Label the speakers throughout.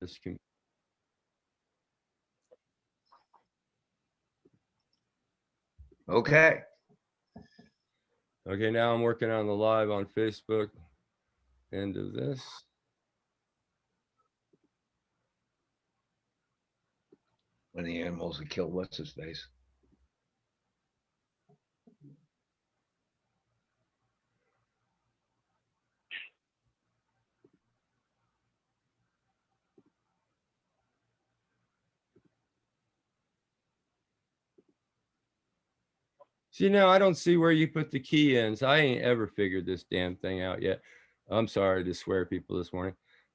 Speaker 1: This can.
Speaker 2: Okay.
Speaker 1: Okay, now I'm working on the live on Facebook. End of this.
Speaker 2: When the animals would kill what's his face.
Speaker 1: See, now I don't see where you put the key in. So I ain't ever figured this damn thing out yet. I'm sorry to swear people this morning.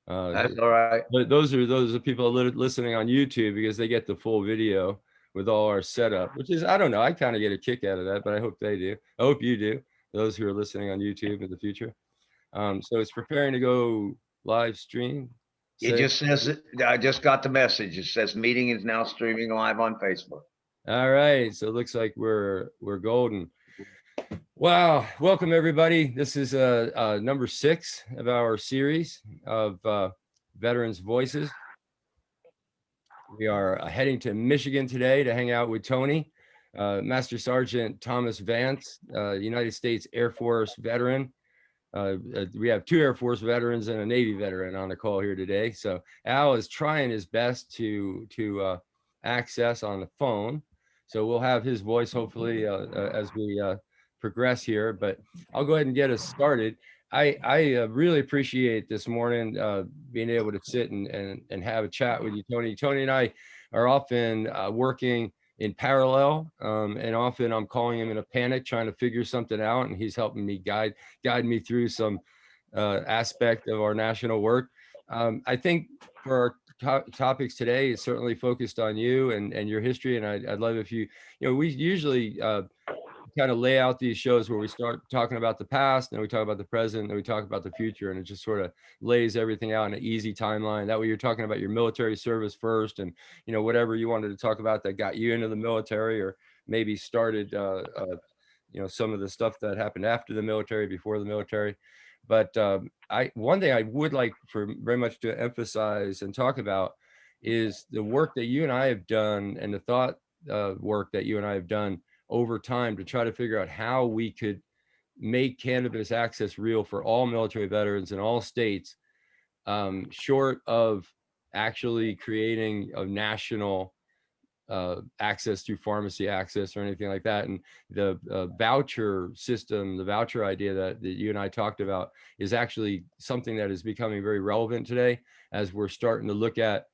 Speaker 2: That's all right.
Speaker 1: But those are people listening on YouTube because they get the full video with all our setup, which is, I don't know, I kind of get a kick out of that, but I hope they do. I hope you do, those who are listening on YouTube in the future. So it's preparing to go live stream.
Speaker 2: It just says, I just got the message. It says meeting is now streaming live on Facebook.
Speaker 1: All right, so it looks like we're golden. Wow, welcome everybody. This is number 6 of our series of Veterans Voices. We are heading to Michigan today to hang out with Tony, Master Sergeant Thomas Vance, United States Air Force veteran. We have 2 Air Force veterans and a Navy veteran on the call here today. So Al is trying his best to access on the phone. So we'll have his voice hopefully as we progress here, but I'll go ahead and get us started. I really appreciate this morning being able to sit and have a chat with you, Tony. Tony and I are often working in parallel, and often I'm calling him in a panic, trying to figure something out, and he's helping me guide me through some aspect of our national work. I think for our topics today, it's certainly focused on you and your history, and I'd love if you we usually kind of lay out these shows where we start talking about the past, then we talk about the present, then we talk about the future, and it just sort of lays everything out in an easy timeline. That way you're talking about your military service first, and whatever you wanted to talk about that got you into the military, or maybe started some of the stuff that happened after the military, before the military. But one thing I would like for very much to emphasize and talk about is the work that you and I have done, and the thought work that you and I have done over time to try to figure out how we could make cannabis access real for all military veterans in all states, short of actually creating a national access through pharmacy access or anything like that. And the voucher system, the voucher idea that you and I talked about, is actually something that is becoming very relevant today as we're starting to look at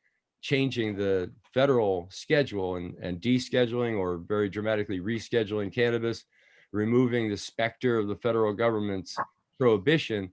Speaker 1: changing the federal schedule and descheduling, or very dramatically rescheduling cannabis, removing the specter of the federal government's prohibition,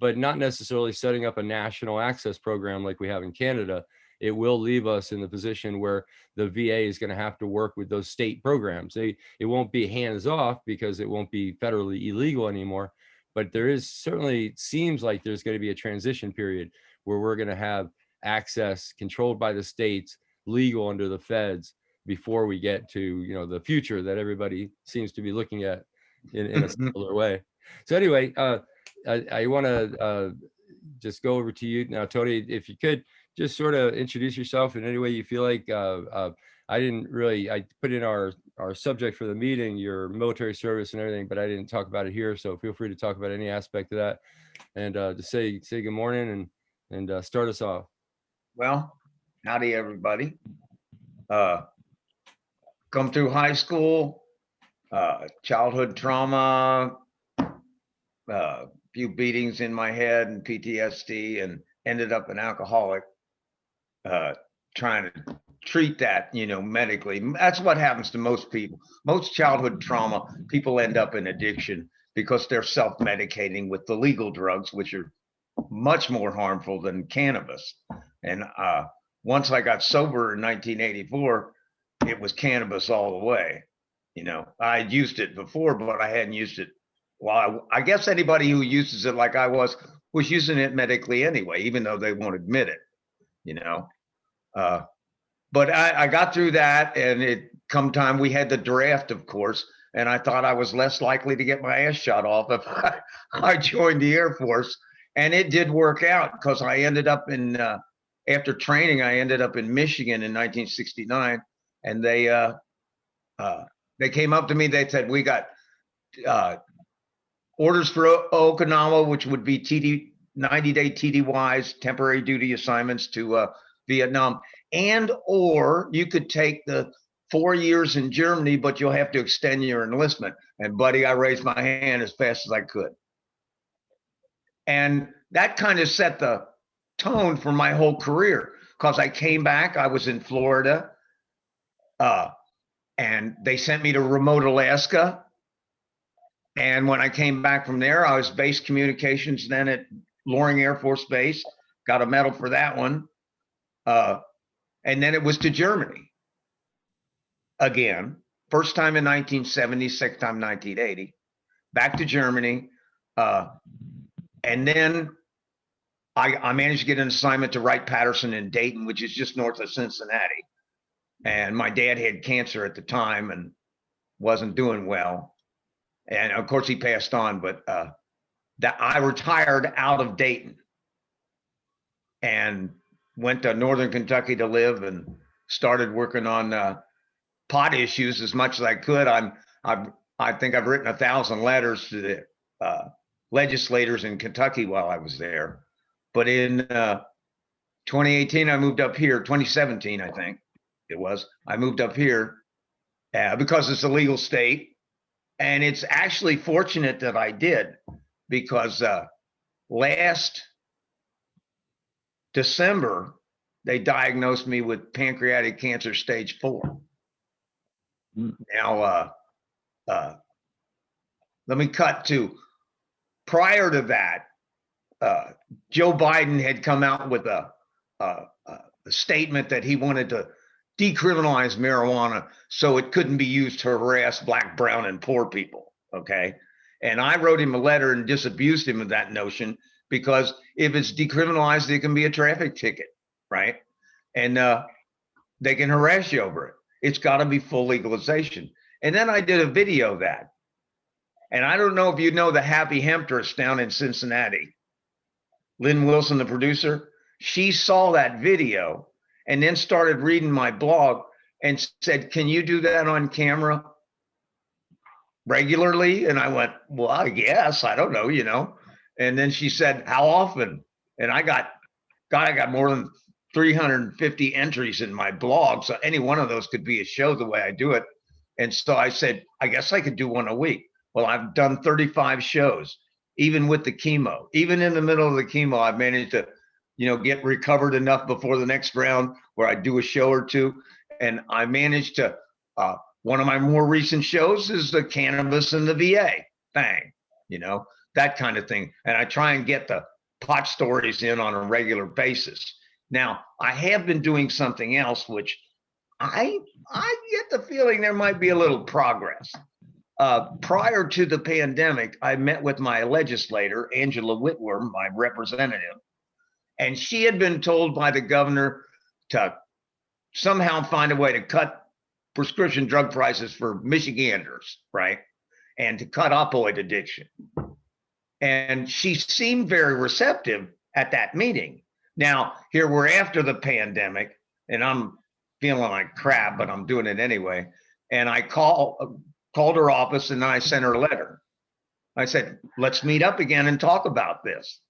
Speaker 1: but not necessarily setting up a national access program like we have in Canada. It will leave us in the position where the VA is going to have to work with those state programs. It won't be hands off because it won't be federally illegal anymore, but there is certainly, seems like there's going to be a transition period where we're going to have access controlled by the states, legal under the feds, before we get to the future that everybody seems to be looking at in a similar way. So anyway, I want to just go over to you now, Tony, if you could just sort of introduce yourself in any way you feel like. I put in our subject for the meeting, your military service and everything, but I didn't talk about it here. So feel free to talk about any aspect of that, and just say good morning and start us off.
Speaker 2: Well, howdy everybody. Come through high school, childhood trauma, few beatings in my head and PTSD, and ended up an alcoholic, trying to treat that, medically. That's what happens to most people. Most childhood trauma, people end up in addiction because they're self-medicating with the legal drugs, which are much more harmful than cannabis. And once I got sober in 1984, it was cannabis all the way. I'd used it before, but I hadn't used it. Well, I guess anybody who uses it like I was using it medically anyway, even though they won't admit it, But I got through that, and it come time, we had the draft, of course, and I thought I was less likely to get my ass shot off if I joined the Air Force. And it did work out, because I ended up in after training, I ended up in Michigan in 1969, and they came up to me. They said, "We got orders for Okinawa, which would be 90-day TDYs, temporary duty assignments to Vietnam, and or you could take the 4 years in Germany, but you'll have to extend your enlistment." And buddy, I raised my hand as fast as I could. And that kind of set the tone for my whole career, because I came back, I was in Florida, and they sent me to remote Alaska. And when I came back from there, I was base communications then at Loring Air Force Base, got a medal for that one. And then it was to Germany again. First time in 1970, second time 1980, back to Germany. And then I managed to get an assignment to Wright-Patterson in Dayton, which is just north of Cincinnati. And my dad had cancer at the time and wasn't doing well. And of course he passed on, but that I retired out of Dayton and went to Northern Kentucky to live and started working on pot issues as much as I could. I think I've written 1,000 letters to the legislators in Kentucky while I was there. But in 2018, I moved up here. 2017, I think it was. I moved up here because it's a legal state. And it's actually fortunate that I did, because last December, they diagnosed me with pancreatic cancer stage 4. Now, let me cut to prior to that. Joe Biden had come out with a statement that he wanted to decriminalize marijuana so it couldn't be used to harass black, brown, and poor people. Okay. And I wrote him a letter and disabused him of that notion, because if it's decriminalized, it can be a traffic ticket, right? And they can harass you over it. It's got to be full legalization. And then I did a video of that. And I don't know if you know the Happy Hemptress down in Cincinnati. Lynn Wilson, the producer, she saw that video and then started reading my blog and said, "Can you do that on camera regularly?" And I went, "Well, I guess, I don't know, you know." And then she said, "How often?" And I got more than 350 entries in my blog. So any one of those could be a show the way I do it. And so I said, I guess I could do one a week. Well, I've done 35 shows, even with the chemo. Even in the middle of the chemo, I've managed to, get recovered enough before the next round where I do a show or two. And I managed to, one of my more recent shows is the cannabis and the VA thing, that kind of thing. And I try and get the pot stories in on a regular basis. Now, I have been doing something else, which I get the feeling there might be a little progress. Prior to the pandemic, I met with my legislator, Angela Whitworth, my representative, and she had been told by the governor to somehow find a way to cut prescription drug prices for Michiganders, right? And to cut opioid addiction. And she seemed very receptive at that meeting. Now, here we're after the pandemic, and I'm feeling like crap, but I'm doing it anyway. And I called her office, and I sent her a letter. I said, let's meet up again and talk about this.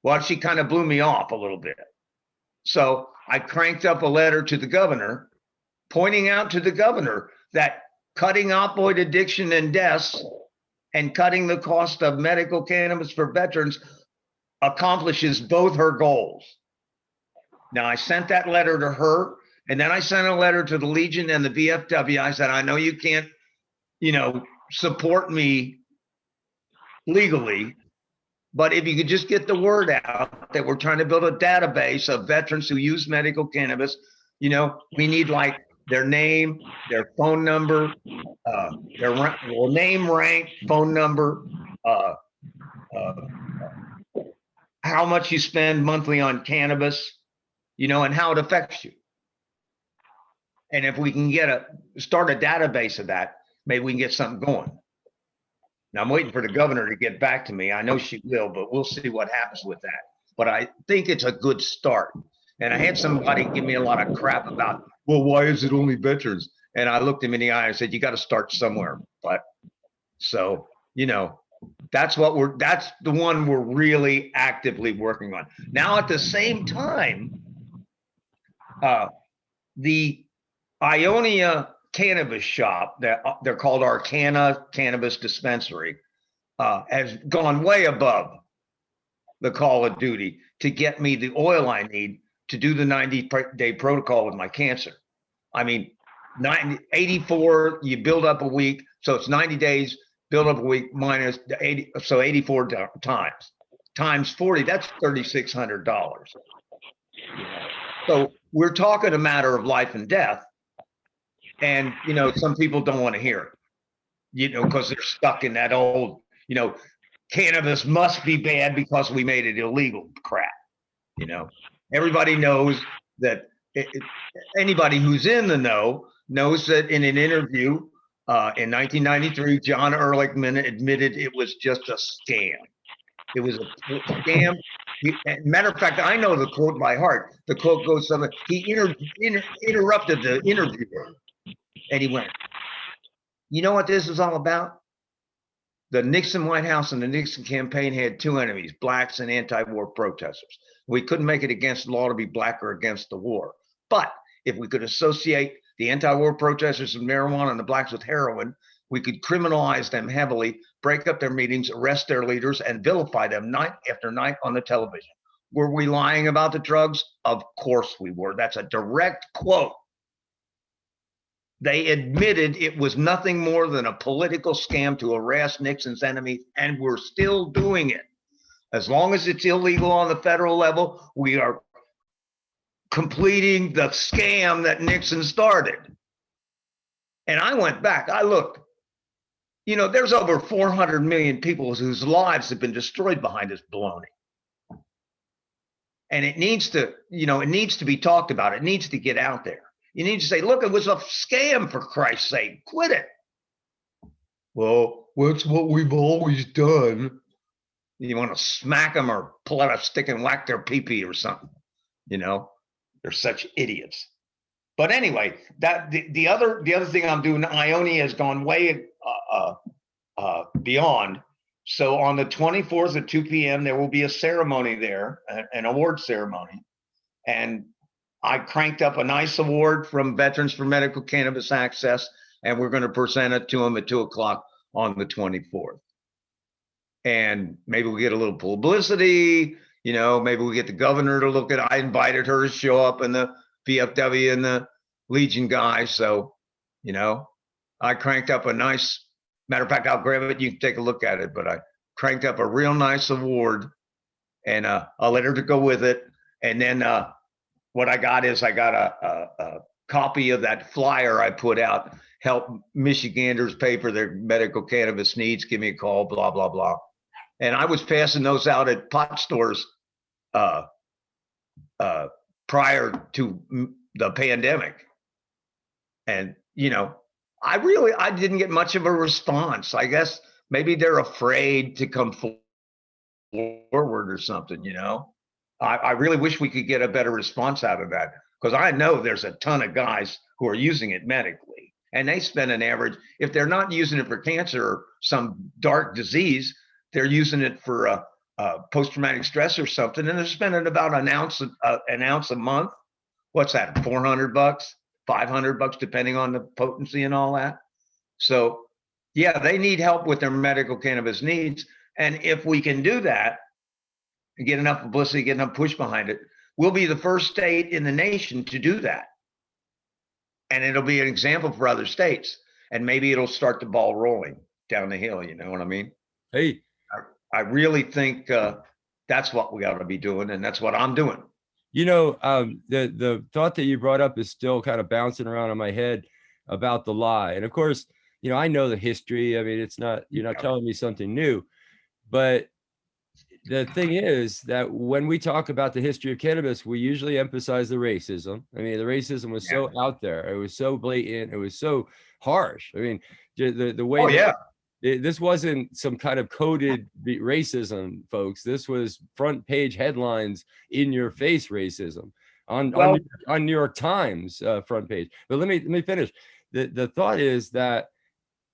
Speaker 2: Well, she kind of blew me off a little bit. So I cranked up a letter to the governor, pointing out to the governor that cutting opioid addiction and deaths and cutting the cost of medical cannabis for veterans accomplishes both her goals. Now, I sent that letter to her, and then I sent a letter to the Legion and the VFW. I said, I know you can't, support me legally, but if you could just get the word out that we're trying to build a database of veterans who use medical cannabis, we need like their name, their phone number, their name, rank, phone number, how much you spend monthly on cannabis, and how it affects you. And if we can start a database of that, maybe we can get something going. Now I'm waiting for the governor to get back to me. I know she will, but we'll see what happens with that. But I think it's a good start. And I had somebody give me a lot of crap about, well, why is it only veterans? And I looked him in the eye and said, you got to start somewhere. But so, that's the one we're really actively working on. Now, at the same time, the Ionia cannabis shop, that they're called Arcana Cannabis Dispensary, has gone way above the call of duty to get me the oil I need to do the 90-day protocol with my cancer. I mean, 84, you build up a week, so it's 90 days, build up a week minus 80, so 84 times 40, that's $3,600. So we're talking a matter of life and death. And, some people don't want to hear it, because they're stuck in that old, cannabis must be bad because we made it illegal crap. Everybody knows that anybody who's in the know knows that in an interview in 1993, John Ehrlichman admitted it was just a scam. It was a scam. Matter of fact, I know the quote by heart. The quote goes something. He interrupted the interviewer, and he went, "You know what this is all about? The Nixon White House and the Nixon campaign had two enemies, blacks and anti-war protesters. We couldn't make it against the law to be black or against the war. But if we could associate the anti-war protesters with marijuana and the blacks with heroin, we could criminalize them heavily, break up their meetings, arrest their leaders, and vilify them night after night on the television." Were we lying about the drugs? Of course we were. That's a direct quote. They admitted it was nothing more than a political scam to harass Nixon's enemies, and we're still doing it. As long as it's illegal on the federal level, we are completing the scam that Nixon started. And I went back, I looked, there's over 400 million people whose lives have been destroyed behind this baloney. And it needs to be talked about. It needs to get out there. You need to say, look, it was a scam, for Christ's sake. Quit it. Well, that's what we've always done. You want to smack them or pull out a stick and whack their pee-pee or something. They're such idiots. But anyway, that the other thing I'm doing, Ionia has gone way beyond. So on the 24th at 2 p.m., there will be a ceremony there, an award ceremony. And I cranked up a nice award from Veterans for Medical Cannabis Access, and we're going to present it to them at 2:00 on the 24th. And maybe we get a little publicity, maybe we get the governor to look at it. I invited her to show up, and the VFW and the Legion guys. So, I cranked up a nice, matter of fact, I'll grab it. You can take a look at it, but I cranked up a real nice award, and I'll let her to go with it. And then, what I got a copy of that flyer I put out, help Michiganders pay for their medical cannabis needs, give me a call, blah, blah, blah. And I was passing those out at pot stores prior to the pandemic. And, I didn't get much of a response. I guess maybe they're afraid to come forward or something, I really wish we could get a better response out of that, because I know there's a ton of guys who are using it medically, and they spend an average, if they're not using it for cancer or some dark disease, they're using it for post-traumatic stress or something, and they're spending about an ounce a month. What's that, $400, $500, depending on the potency and all that. So yeah, they need help with their medical cannabis needs. And if we can do that, and get enough publicity, get enough push behind it, we'll be the first state in the nation to do that. And it'll be an example for other states. And maybe it'll start the ball rolling down the hill, you know what I mean?
Speaker 1: Hey,
Speaker 2: I really think that's what we ought to be doing, and that's what I'm doing.
Speaker 1: The thought that you brought up is still kind of bouncing around in my head about the lie. And of course, I know the history. I mean, you're not telling me something new, but the thing is that when we talk about the history of cannabis, we usually emphasize the racism. I mean, the racism was so out there. It was so blatant. It was so harsh. I mean, the way this wasn't some kind of coded racism, folks. This was front page headlines, in your face racism. on
Speaker 2: Well,
Speaker 1: on New York Times front page. But let me finish. The thought is that,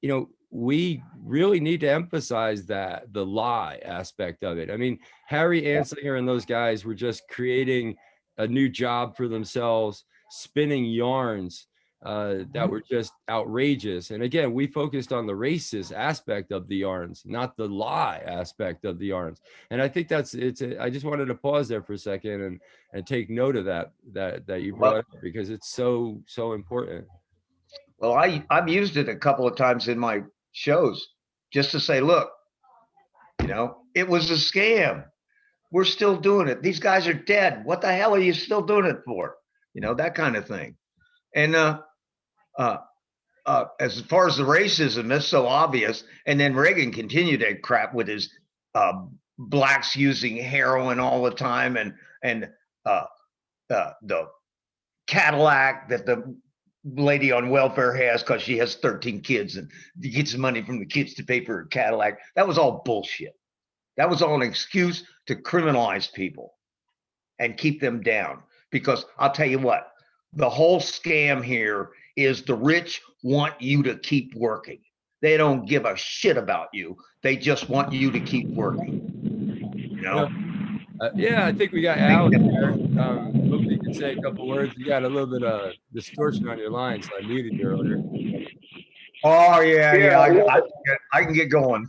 Speaker 1: you know, we really need to emphasize that the lie aspect of it. I mean, Harry Anslinger and those guys were just creating a new job for themselves, spinning yarns that were just outrageous. And again, we focused on the racist aspect of the yarns, not the lie aspect of the yarns. And I think that's I just wanted to pause there for a second and take note of that you brought up, because it's so important.
Speaker 2: well, I've used it a couple of times in my shows just to say, look, you know, it was a scam. We're still doing it. These guys are dead. What the hell are you still doing it for? You know, that kind of thing. And as far as the racism, that's so obvious. And then Reagan continued that crap with his blacks using heroin all the time, and the Cadillac that the lady on welfare has because she has 13 kids and gets money from the kids to pay for her Cadillac. That was all bullshit. That was all an excuse to criminalize people and keep them down. Because I'll tell you what, the whole scam here is the rich want you to keep working. They don't give a shit about you. They just want you to keep working. You know?
Speaker 1: Yeah, I think we got Al in there. Hope you can say a couple words. You got a little bit of distortion on your line, so I muted you earlier.
Speaker 2: Oh yeah. I can get going.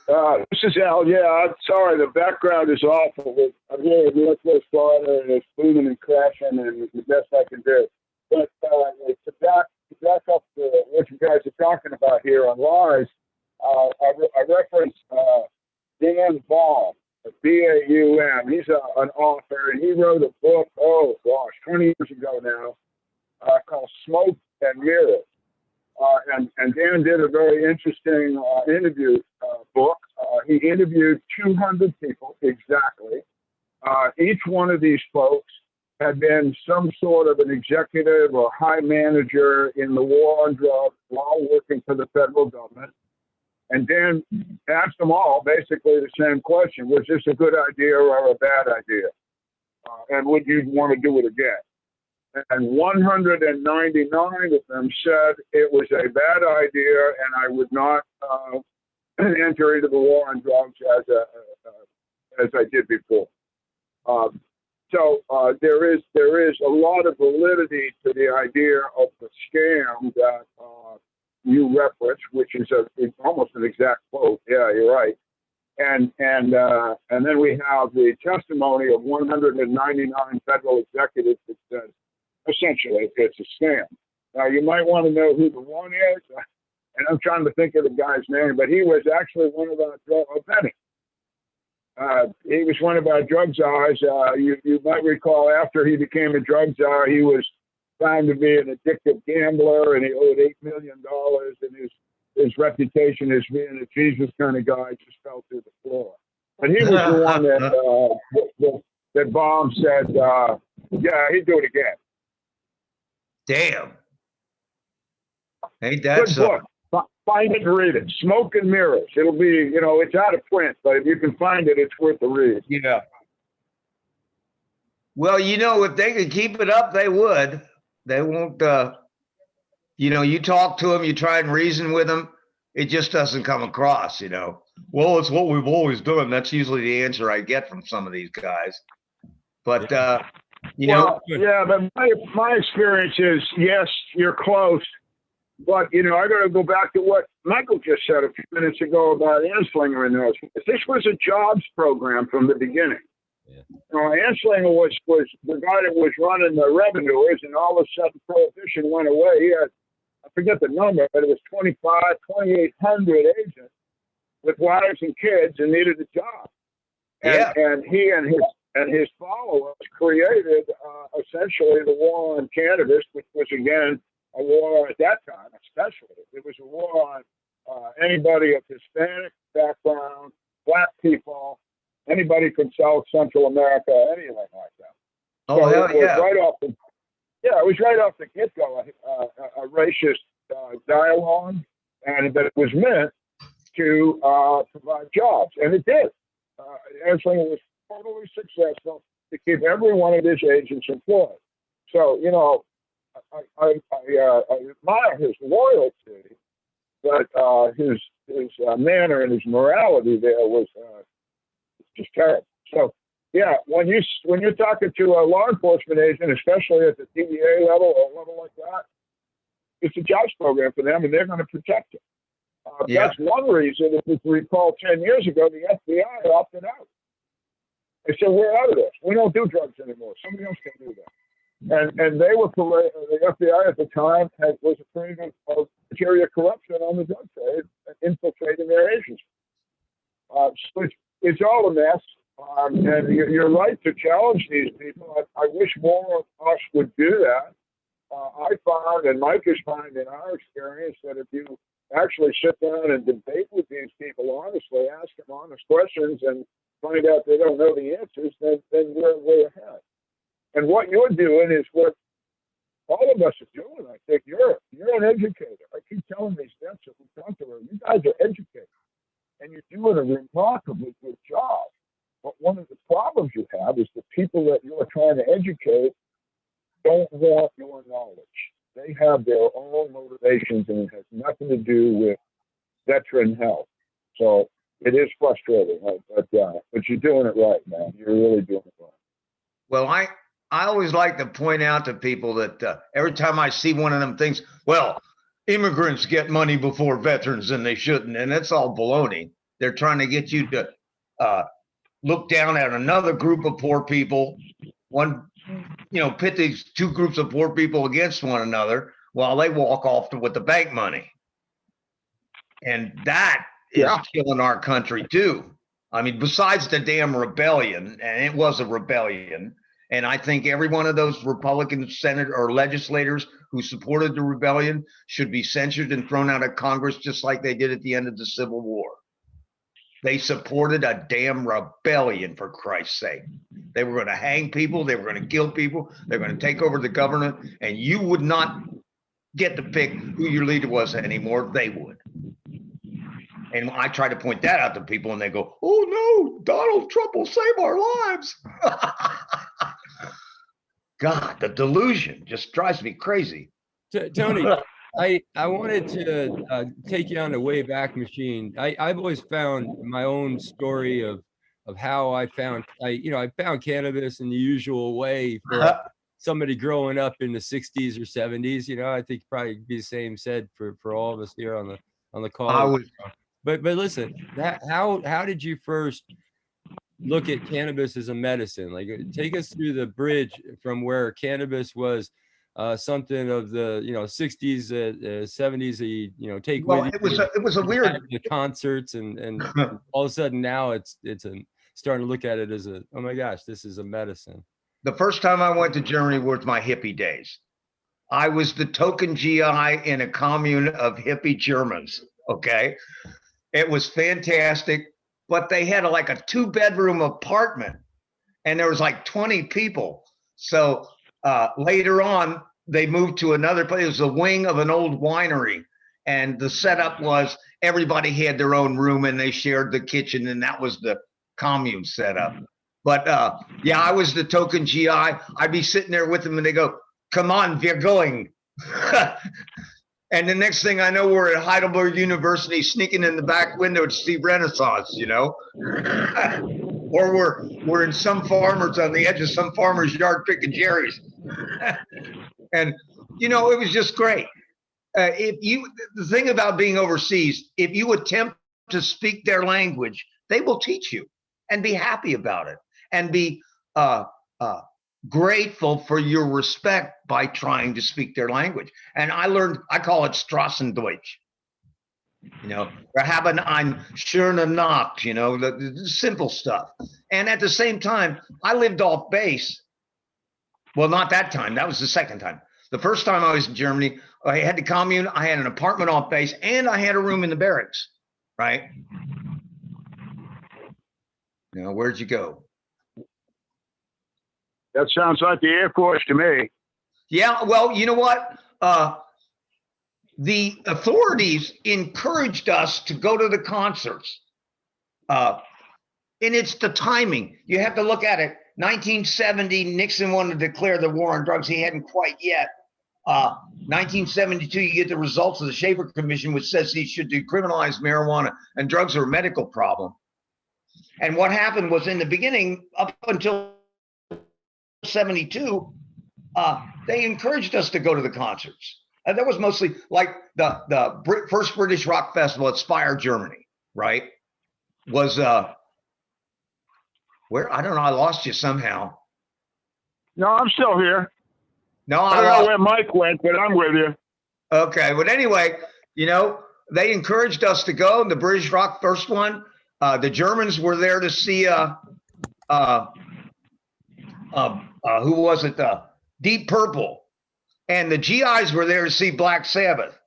Speaker 3: This is Al. Yeah, I'm sorry. The background is awful. I'm here in Northwest Florida, and it's booming and crashing, and it's the best I can do. But to back up what you guys are talking about here on lies, I referenced Dan Baum, B-A-U-M. He's an author, and he wrote a book, 20 years ago now, called Smoke and Mirrors. And Dan did a very interesting interview book. He interviewed 200 people exactly. Each one of these folks had been some sort of an executive or high manager in the war on drugs while working for the federal government. And Dan asked them all basically the same question: was this a good idea or a bad idea? And would you want to do it again? And 199 of them said it was a bad idea, and I would not enter into the war on drugs as I did before. So there is a lot of validity to the idea of the scam that you reference, which is almost an exact quote. Yeah, you're right. And then we have the testimony of 199 federal executives that says, essentially, it's a scam. Now, you might want to know who the one is, and I'm trying to think of the guy's name, but he was actually one of our Benny. He was one of our drug czars. You might recall after he became a drug czar, he was found to be an addictive gambler, and he owed $8 million, and his reputation as being a Jesus kind of guy just fell through the floor. But he was the one that Baum said, yeah, he'd do it again.
Speaker 2: Damn. Ain't that
Speaker 3: good book? Find it and read it. Smoke and Mirrors. It'll be, it's out of print, but if you can find it, it's worth the read.
Speaker 2: Yeah. Well, if they could keep it up, they would. They won't, you talk to them, you try and reason with them, it just doesn't come across, Well, it's what we've always done. That's usually the answer I get from some of these guys. But,
Speaker 3: Yeah, but my experience is, yes, you're close. But, I got to go back to what Michael just said a few minutes ago about Anslinger and those. This was a jobs program from the beginning. Yeah. Anslinger was the guy that was running the revenues, and all of a sudden prohibition went away. He had, I forget the number, but it was 2,800 agents with wives and kids and needed a job. And he and his followers created essentially the war on cannabis, which was, again, a war at that time, especially. It was a war on anybody of Hispanic background, black people, anybody from South Central America, anything like that.
Speaker 2: Oh, so hell yeah.
Speaker 3: It was right off the get-go, a racist dialogue, and that it was meant to provide jobs, and it did. Anslinger was totally successful. to keep every one of his agents employed. So, you know, I admire his loyalty, but his manner and his morality there was just terrible. So, yeah, when you're talking to a law enforcement agent, especially at the DEA level or a level like that, it's a jobs program for them, and they're going to protect it. That's one reason, if you recall, 10 years ago, the FBI opted out. They said, we're out of this. We don't do drugs anymore. Somebody else can do that. And they were, the FBI at the time was afraid of material corruption on the drug trade and infiltrating their agency. So it's all a mess. And you're right to challenge these people. I wish more of us would do that. I found, and Mike has found in our experience, that if you actually sit down and debate with these people honestly, ask them honest questions, and find out they don't know the answers, then we're way ahead. And what you're doing is what all of us are doing. I think you're an educator. I keep telling these vets that we talk to them, you guys are educators, and you're doing a remarkably good job. But one of the problems you have is the people that you're trying to educate don't want your knowledge. They have their own motivations, and it has nothing to do with veteran health. So it is frustrating, but you're doing it right, man. You're really doing it right.
Speaker 2: Well, I always like to point out to people that every time I see one of them things, well, immigrants get money before veterans and they shouldn't. And it's all baloney. They're trying to get you to look down at another group of poor people, pit these two groups of poor people against one another while they walk off with the bank money. And that is killing our country too. I mean, besides the damn rebellion, and it was a rebellion, and I think every one of those Republican senator or legislators who supported the rebellion should be censured and thrown out of Congress, just like they did at the end of the Civil War. They supported a damn rebellion, for Christ's sake. They were going to hang people. They were going to kill people. They were going to take over the government, and you would not get to pick who your leader was anymore. They would. And I try to point that out to people, and they go, oh, no, Donald Trump will save our lives. God, the delusion just drives me crazy.
Speaker 1: Tony, I wanted to take you on the way back machine. I've always found my own story of how I found cannabis in the usual way for somebody growing up in the 60s or 70s. I think probably be the same said for all of us here on the call. But listen, how did you first look at cannabis as a medicine? Like, take us through the bridge from where cannabis was something of the 60s, 70s. Take
Speaker 2: well,
Speaker 1: with
Speaker 2: it was a weird
Speaker 1: concerts and all of a sudden now it's starting to look at it as oh my gosh, this is a medicine.
Speaker 2: The first time I went to Germany was my hippie days. I was the token GI in a commune of hippie Germans. Okay. It was fantastic, but they had like a 2-bedroom apartment and there was like 20 people. So later on, they moved to another place. It was a wing of an old winery. And the setup was everybody had their own room and they shared the kitchen, and that was the commune setup. But I was the token GI. I'd be sitting there with them and they go, come on, we're going. And the next thing I know, we're at Heidelberg University, sneaking in the back window to see Renaissance, or we're in some farmers on the edge of some farmer's yard picking cherries. And, it was just great. The thing about being overseas, if you attempt to speak their language, they will teach you and be happy about it and be grateful for your respect by trying to speak their language. And I call it Strassendeutsch. Wir haben ein schöne Nacht, the simple stuff. And at the same time, I lived off base. Well, not that time. That was the second time. The first time I was in Germany, I had the commune, I had an apartment off base, and I had a room in the barracks, right? Where'd you go?
Speaker 3: That sounds like the Air Force to me.
Speaker 2: Yeah, well, you know what? The authorities encouraged us to go to the concerts. And it's the timing. You have to look at it. 1970, Nixon wanted to declare the war on drugs. He hadn't quite yet. 1972, you get the results of the Schaefer Commission, which says he should decriminalize marijuana and drugs are a medical problem. And what happened was in the beginning, up until 72, they encouraged us to go to the concerts. And that was mostly like the first British rock festival at Speyer, Germany, right? Was where, I don't know, I lost you somehow.
Speaker 3: No, I'm still here.
Speaker 2: No,
Speaker 3: I don't know where Mike went, but I'm with you.
Speaker 2: Okay, but anyway, you know, they encouraged us to go. The British rock first one, the Germans were there to see who was it? Deep Purple, and the GIs were there to see Black Sabbath,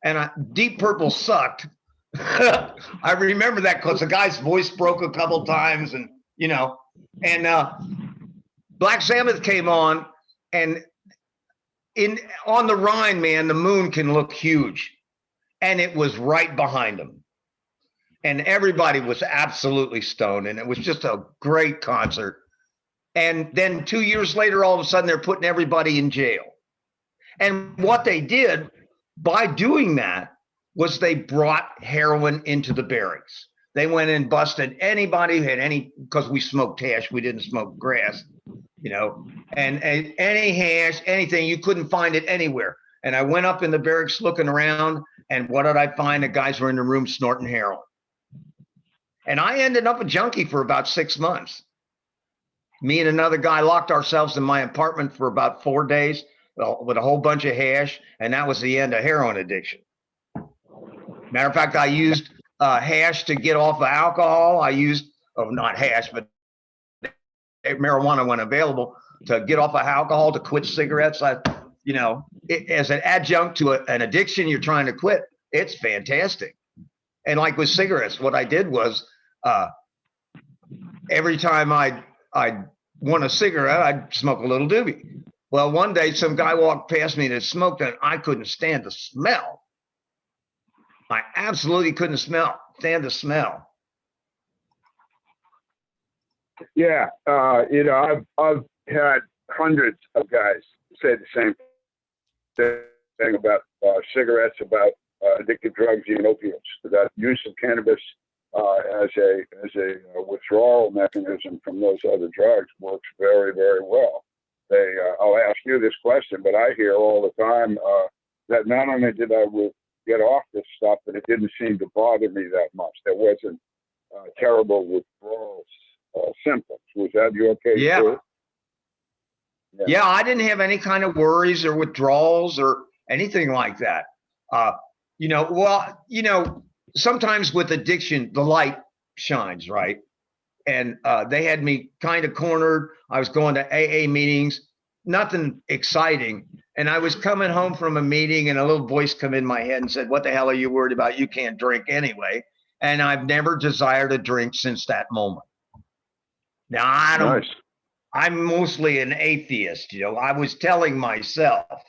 Speaker 2: and Deep Purple sucked. I remember that because the guy's voice broke a couple times, and you know, and Black Sabbath came on, and on the Rhine, man, the moon can look huge, and it was right behind them, and everybody was absolutely stoned, and it was just a great concert. And then 2 years later, all of a sudden, they're putting everybody in jail. And what they did by doing that was they brought heroin into the barracks. They went and busted anybody who had any, because we smoked hash, we didn't smoke grass, you know, and any hash, anything, you couldn't find it anywhere. And I went up in the barracks looking around, and what did I find? The guys were in the room snorting heroin. And I ended up a junkie for about 6 months. Me and another guy locked ourselves in my apartment for about 4 days with a whole bunch of hash, and that was the end of heroin addiction. Matter of fact, I used hash to get off of alcohol. I used, not hash, but marijuana when available to get off of alcohol, to quit cigarettes. You know, as an adjunct to an addiction you're trying to quit, it's fantastic. And like with cigarettes, what I did was every time I'd want a cigarette, I'd smoke a little doobie. Well, one day some guy walked past me that smoked, and I couldn't stand the smell. I absolutely couldn't stand the smell.
Speaker 3: Yeah, you know, I've had hundreds of guys say the same thing about cigarettes, about addictive drugs, even opiates. That use of cannabis as a withdrawal mechanism from those other drugs works very, very well. I'll ask you this question, but I hear all the time that not only did I get off this stuff, but it didn't seem to bother me that much. There wasn't terrible withdrawal symptoms. Was that your case?
Speaker 2: Yeah.
Speaker 3: Too?
Speaker 2: Yeah, I didn't have any kind of worries or withdrawals or anything like that. You know, well, you know, sometimes with addiction, the light shines, right? And they had me kind of cornered. I was going to AA meetings, nothing exciting. And I was coming home from a meeting, and a little voice come in my head and said, "What the hell are you worried about? You can't drink anyway." And I've never desired a drink since that moment. Now, I'm mostly an atheist, you know, I was telling myself,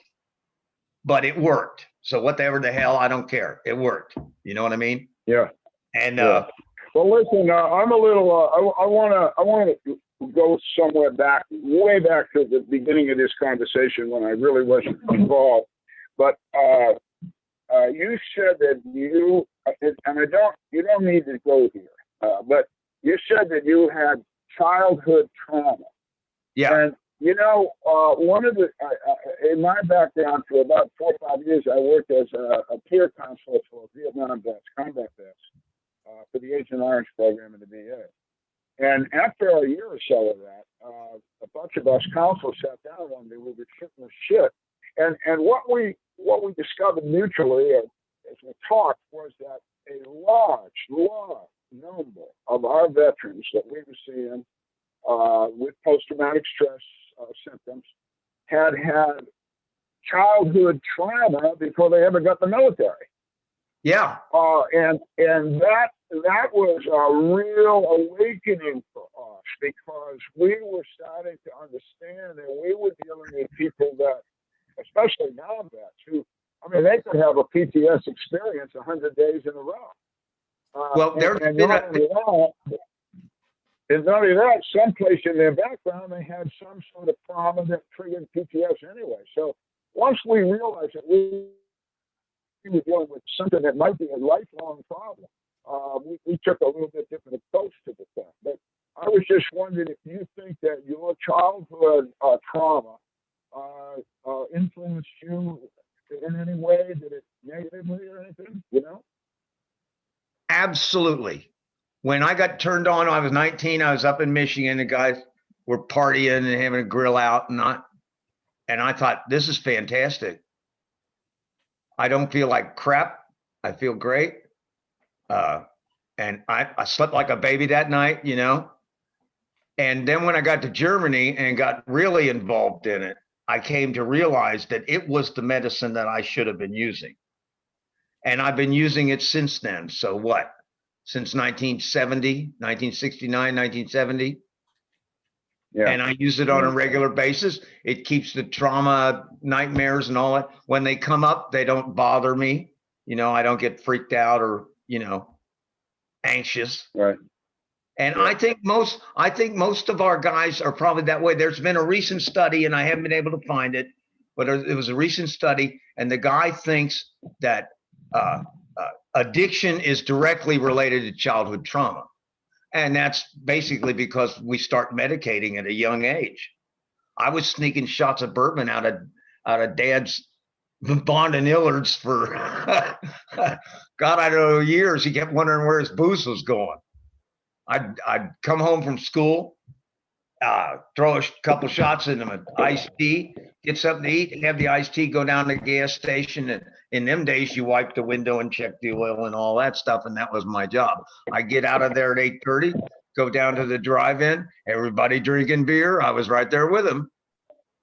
Speaker 2: but it worked. So whatever the hell, I don't care. It worked. You know what I mean?
Speaker 3: Yeah.
Speaker 2: And
Speaker 3: yeah. Well, listen, I'm a little. I want to go somewhere back, way back to the beginning of this conversation when I really wasn't involved. But you said that you, and you don't need to go here, but you said that you had childhood trauma.
Speaker 2: Yeah.
Speaker 3: And you know, one of the in my background for about 4 or 5 years, I worked as a peer counselor for Vietnam vets, combat vets, for the Agent Orange program in the VA. And after a year or so of that, a bunch of us counselors sat down one day. We were shooting the shit, and what we discovered mutually as we talked was that a large number of our veterans that we were seeing with post-traumatic stress symptoms had childhood trauma before they ever got the military.
Speaker 2: Yeah.
Speaker 3: And that was a real awakening for us, because we were starting to understand that we were dealing with people that, especially now vets, who, I mean, they could have a PTS experience 100 days in a row.
Speaker 2: Well, there's been
Speaker 3: And not only that, someplace in their background, they had some sort of trauma that triggered PTS anyway. So once we realized that we were dealing with something that might be a lifelong problem, we took a little bit different approach to the thing. But I was just wondering if you think that your childhood trauma influenced you in any way? Did it negatively or anything? You know?
Speaker 2: Absolutely. When I got turned on, I was 19. I was up in Michigan. The guys were partying and having a grill out, and I thought, this is fantastic. I don't feel like crap. I feel great. And I slept like a baby that night, you know. And then when I got to Germany and got really involved in it, I came to realize that it was the medicine that I should have been using. And I've been using it since then. So what? Since 1970, 1969, 1970.
Speaker 3: Yeah.
Speaker 2: And I use it on a regular basis. It keeps the trauma, nightmares and all that. When they come up, they don't bother me. You know, I don't get freaked out or, you know, anxious.
Speaker 3: Right.
Speaker 2: And I think most of our guys are probably that way. There's been a recent study, and I haven't been able to find it, but it was a recent study, and the guy thinks that addiction is directly related to childhood trauma. And that's basically because we start medicating at a young age. I was sneaking shots of bourbon out of Dad's Bond and Illards for God, I don't know, years. He kept wondering where his booze was going. I'd come home from school, throw a couple shots in an iced tea, get something to eat, have the iced tea, go down to the gas station. And in them days, you wipe the window and check the oil and all that stuff. And that was my job. I get out of there at 8:30, go down to the drive-in, everybody drinking beer. I was right there with them,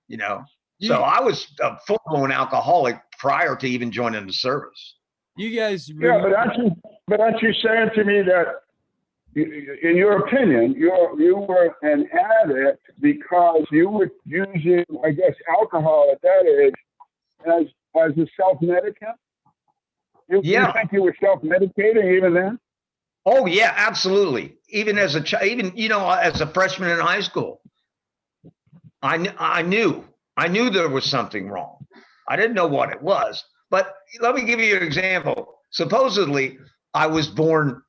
Speaker 2: you know. So I was a full-blown alcoholic prior to even joining the service.
Speaker 1: You guys,
Speaker 3: Yeah, but aren't you saying to me that, in your opinion, you were an addict because you were using, I guess, alcohol at that age as a self-medicant? You think you were self-medicating even then?
Speaker 2: Oh yeah, absolutely. Even as a child, even, you know, as a freshman in high school, I knew there was something wrong. I didn't know what it was, but let me give you an example. Supposedly, I was born.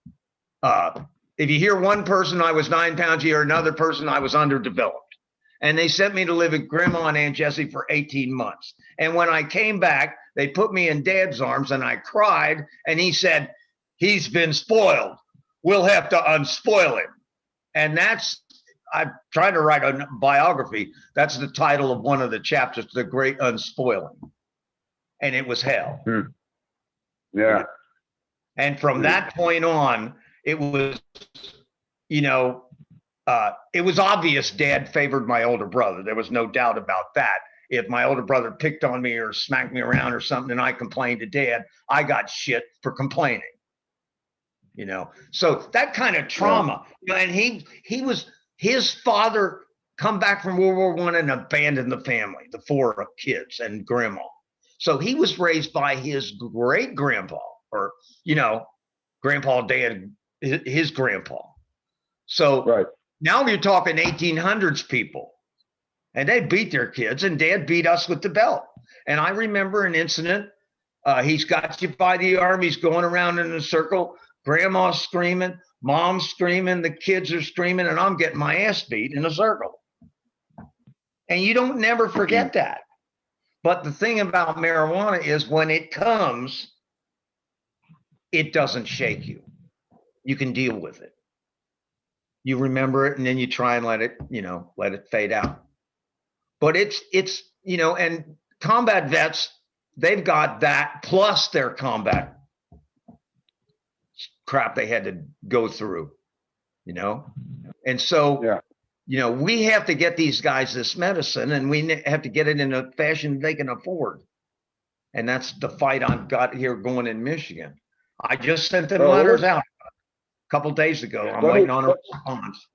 Speaker 2: If you hear one person, I was 9 pounds, you hear another person, I was underdeveloped. And they sent me to live with Grandma and Aunt Jessie for 18 months. And when I came back, they put me in Dad's arms and I cried. And he said, he's been spoiled. We'll have to unspoil him. And I'm trying to write a biography. That's the title of one of the chapters, The Great Unspoiling. And it was hell.
Speaker 3: Yeah.
Speaker 2: And from that point on, it was, you know, it was obvious Dad favored my older brother. There was no doubt about that. If my older brother picked on me or smacked me around or something and I complained to Dad, I got shit for complaining. You know, so that kind of trauma, you know, and his father come back from World War I and abandoned the family, the 4 kids and grandma. So he was raised by his great grandpa, or, you know, grandpa, Dad, his grandpa. So now you're talking 1800s people, and they beat their kids, and Dad beat us with the belt. And I remember an incident. He's got you by the arm. He's going around in a circle. Grandma's screaming, mom's screaming, the kids are screaming, and I'm getting my ass beat in a circle. And you don't never forget that. But the thing about marijuana is when it comes, it doesn't shake you. You can deal with it. You remember it, and then you try and let it fade out. But it's, you know, and combat vets, they've got that plus their combat crap they had to go through, you know? And so, you know, we have to get these guys this medicine, and we have to get it in a fashion they can afford. And that's the fight I've got here going in Michigan. I just sent them letters out a couple days ago. I'm waiting on a response.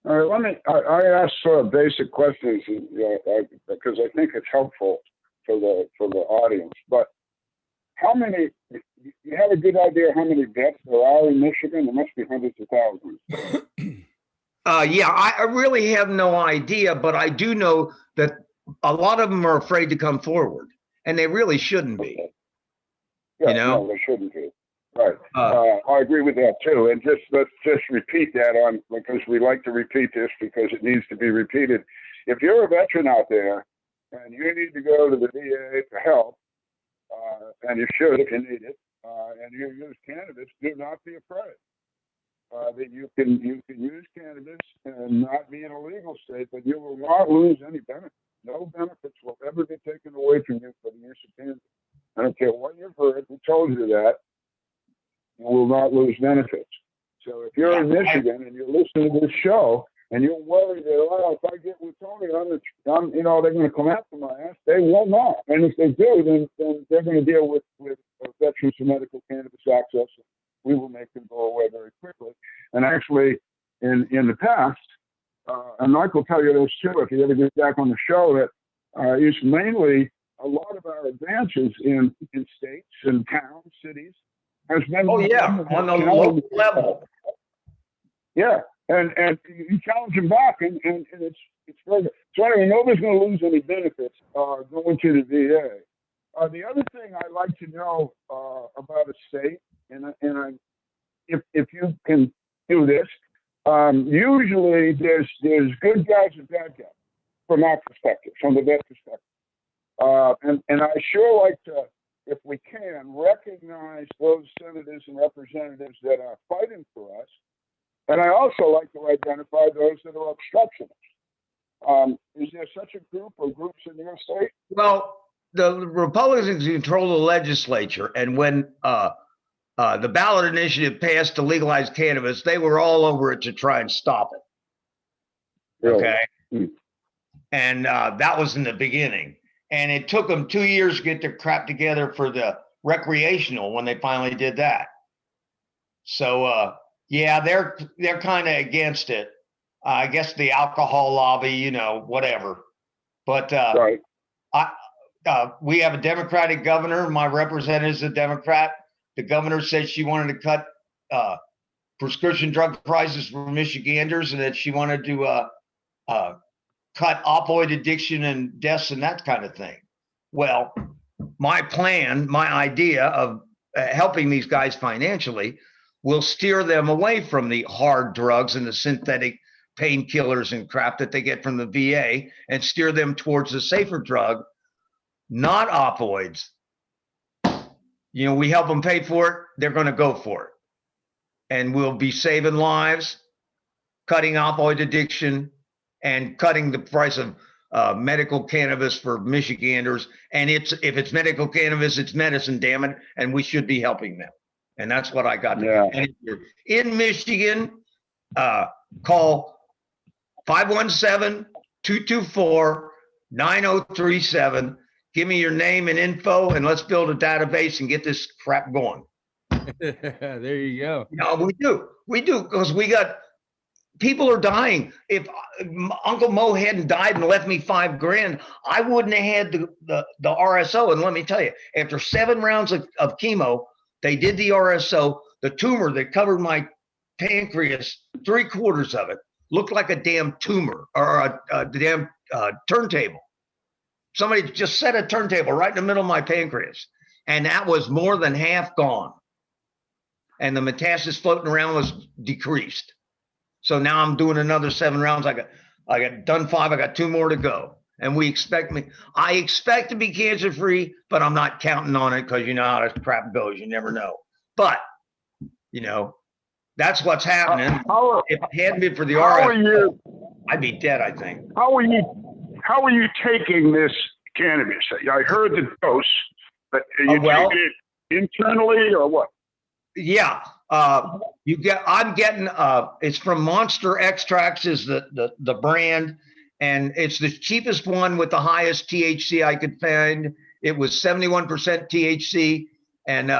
Speaker 3: All right, I ask sort of basic questions because I think it's helpful for the audience. But how many? You have a good idea how many vets there are in Michigan? There must be hundreds of thousands.
Speaker 2: Yeah, I really have no idea, but I do know that a lot of them are afraid to come forward, and they really shouldn't be.
Speaker 3: Okay. Yeah,
Speaker 2: You know?
Speaker 3: no, they shouldn't be. Right.
Speaker 2: Uh,
Speaker 3: I agree with that too. And let's just repeat that on, because we like to repeat this because it needs to be repeated. If you're a veteran out there and you need to go to the VA for help, and you should if you need it, and you use cannabis, do not be afraid. That you can use cannabis and not be in a legal state, but you will not lose any benefits. No benefits will ever be taken away from you for the use of cannabis. I don't care what you've heard, who told you that, you will not lose benefits. So if you're in Michigan and you're listening to this show and you're worried that, oh, if I get with Tony, you know, they're going to come after my ass, they will not. And if they do, then they're going to deal with veterans for medical cannabis access. We will make them go away very quickly. And actually, in the past, and Mike will tell you this too, if you ever get back on the show, that it's mainly a lot of our advances in states and towns, cities, has been
Speaker 2: on the local level.
Speaker 3: Yeah, and you challenge them back, and it's very good. So anyway, nobody's going to lose any benefits going to the VA. The other thing I like to know about a state, if you can do this, usually there's good guys and bad guys from our perspective, from the vet perspective. And I sure like to, if we can, recognize those senators and representatives that are fighting for us. And I also like to identify those that are obstructionists. Is there such a group or groups in your state?
Speaker 2: Well, the Republicans control the legislature, and when the ballot initiative passed to legalize cannabis, they were all over it to try and stop it.
Speaker 3: Really?
Speaker 2: Okay. Mm. And that was in the beginning. And it took them 2 years to get their crap together for the recreational when they finally did that. So, yeah, they're kind of against it. I guess the alcohol lobby, you know, whatever. But
Speaker 3: right.
Speaker 2: We have a Democratic governor. My representative is a Democrat. The governor said she wanted to cut prescription drug prices for Michiganders, and that she wanted to cut opioid addiction and deaths and that kind of thing. Well, my plan, my idea of helping these guys financially will steer them away from the hard drugs and the synthetic painkillers and crap that they get from the VA and steer them towards the safer drug, not opioids. You know, we help them pay for it, they're going to go for it. And we'll be saving lives, cutting opioid addiction, and cutting the price of medical cannabis for Michiganders. And if it's medical cannabis, it's medicine, damn it, and we should be helping them. And that's what I got.
Speaker 3: Yeah.
Speaker 2: And if you're in Michigan, call 517-224-9037. Give me your name and info, and let's build a database and get this crap going.
Speaker 1: There you go.
Speaker 2: No, we do, because we got people are dying. If Uncle Mo hadn't died and left me $5,000, I wouldn't have had the RSO. And let me tell you, after 7 rounds of chemo, they did the RSO. The tumor that covered my pancreas, 3/4 of it, looked like a damn tumor or a damn turntable. Somebody just set a turntable right in the middle of my pancreas, and that was more than half gone. And the metastasis floating around was decreased. So now I'm doing another 7 rounds. I got done 5. I got 2 more to go. And I expect to be cancer free, but I'm not counting on it, because you know how this crap goes. You never know. But you know, that's what's happening. If it hadn't been for the RS, I'd be dead, I think.
Speaker 3: How are you taking this cannabis? I heard the dose, but are you taking it internally or what?
Speaker 2: Yeah, I'm getting it's from Monster Extracts is the brand, and it's the cheapest one with the highest THC I could find. It was 71% THC, and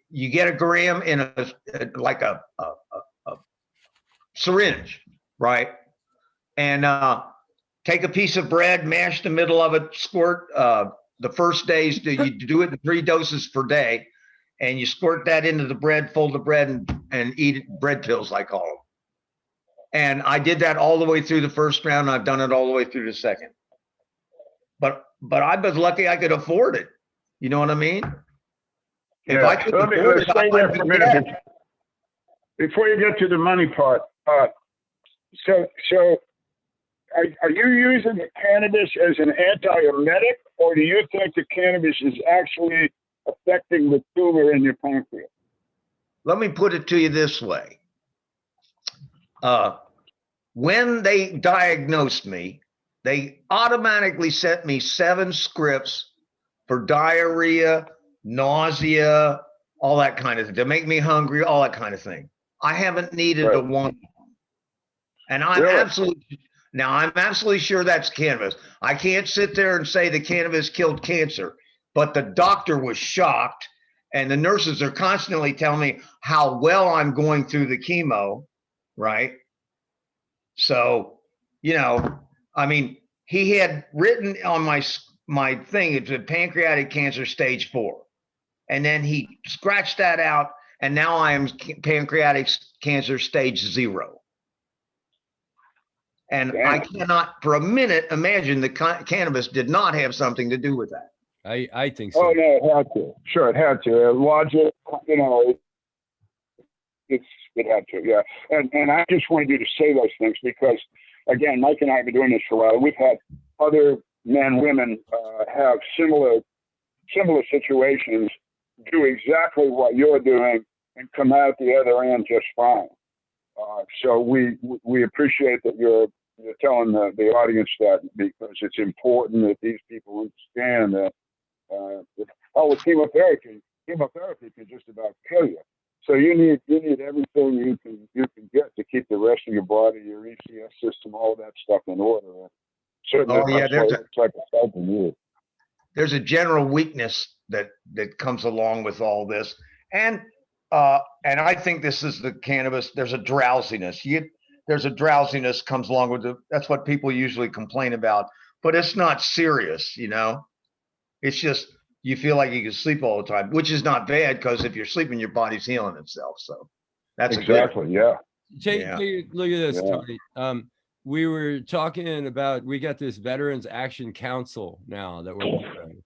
Speaker 2: you get a gram in a syringe, right? And take a piece of bread, mash the middle of it, squirt. The first days you do it in 3 doses per day. And you squirt that into the bread, fold the bread, and eat it, bread pills, I call them. And I did that all the way through the first round. I've done it all the way through the second. But I was lucky I could afford it. You know what I mean? If I could
Speaker 3: Let me
Speaker 2: afford it,
Speaker 3: stay
Speaker 2: I
Speaker 3: there
Speaker 2: might
Speaker 3: for a
Speaker 2: be
Speaker 3: minute
Speaker 2: dead.
Speaker 3: before you get to the money part. So are you using the cannabis as an antiemetic, or do you think the cannabis is actually affecting the tumor in your pancreas?
Speaker 2: Let me put it to you this way. When they diagnosed me, they automatically sent me 7 scripts for diarrhea, nausea, all that kind of thing, to make me hungry, all that kind of thing. I haven't needed
Speaker 3: Right.
Speaker 2: a one. And I'm
Speaker 3: Really?
Speaker 2: absolutely sure that's cannabis. I can't sit there and say the cannabis killed cancer, but the doctor was shocked, and the nurses are constantly telling me how well I'm going through the chemo, right? So, I mean, he had written on my thing, it's a pancreatic cancer stage 4. And then he scratched that out, and now I am pancreatic cancer stage 0. And
Speaker 3: Damn.
Speaker 2: I cannot for a minute imagine the cannabis did not have something to do with that.
Speaker 1: I think so.
Speaker 3: Oh, no, it had to. Sure, it had to. Logic, it had to, yeah. And I just wanted you to say those things because, again, Mike and I have been doing this for a while. We've had other men, women have similar situations, do exactly what you're doing, and come out the other end just fine. So we appreciate that you're telling the audience that, because it's important that these people understand that with chemotherapy can just about kill you. So you need everything you can get to keep the rest of your body, your ECS system, all that stuff in order. Certainly,
Speaker 2: Oh yeah, there's a general weakness that comes along with all this, and I think this is the cannabis. There's a drowsiness. There's a drowsiness comes along with it. That's what people usually complain about, but it's not serious. It's just you feel like you can sleep all the time, which is not bad because if you're sleeping, your body's healing itself. So that's
Speaker 3: exactly, yeah.
Speaker 1: Take a look at this, Tony. We were talking about, we got this Veterans Action Council now that we're doing.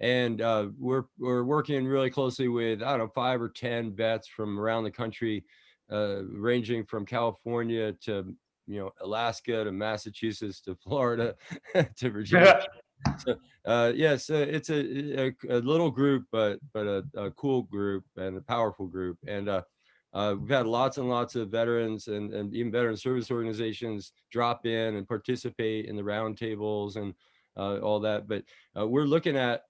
Speaker 1: And we're working really closely with, I don't know, 5 or 10 vets from around the country, ranging from California to, Alaska to Massachusetts to Florida to Virginia. So yes, it's a little group, but a cool group and a powerful group. And we've had lots and lots of veterans and even veteran service organizations drop in and participate in the roundtables and all that. But we're looking at,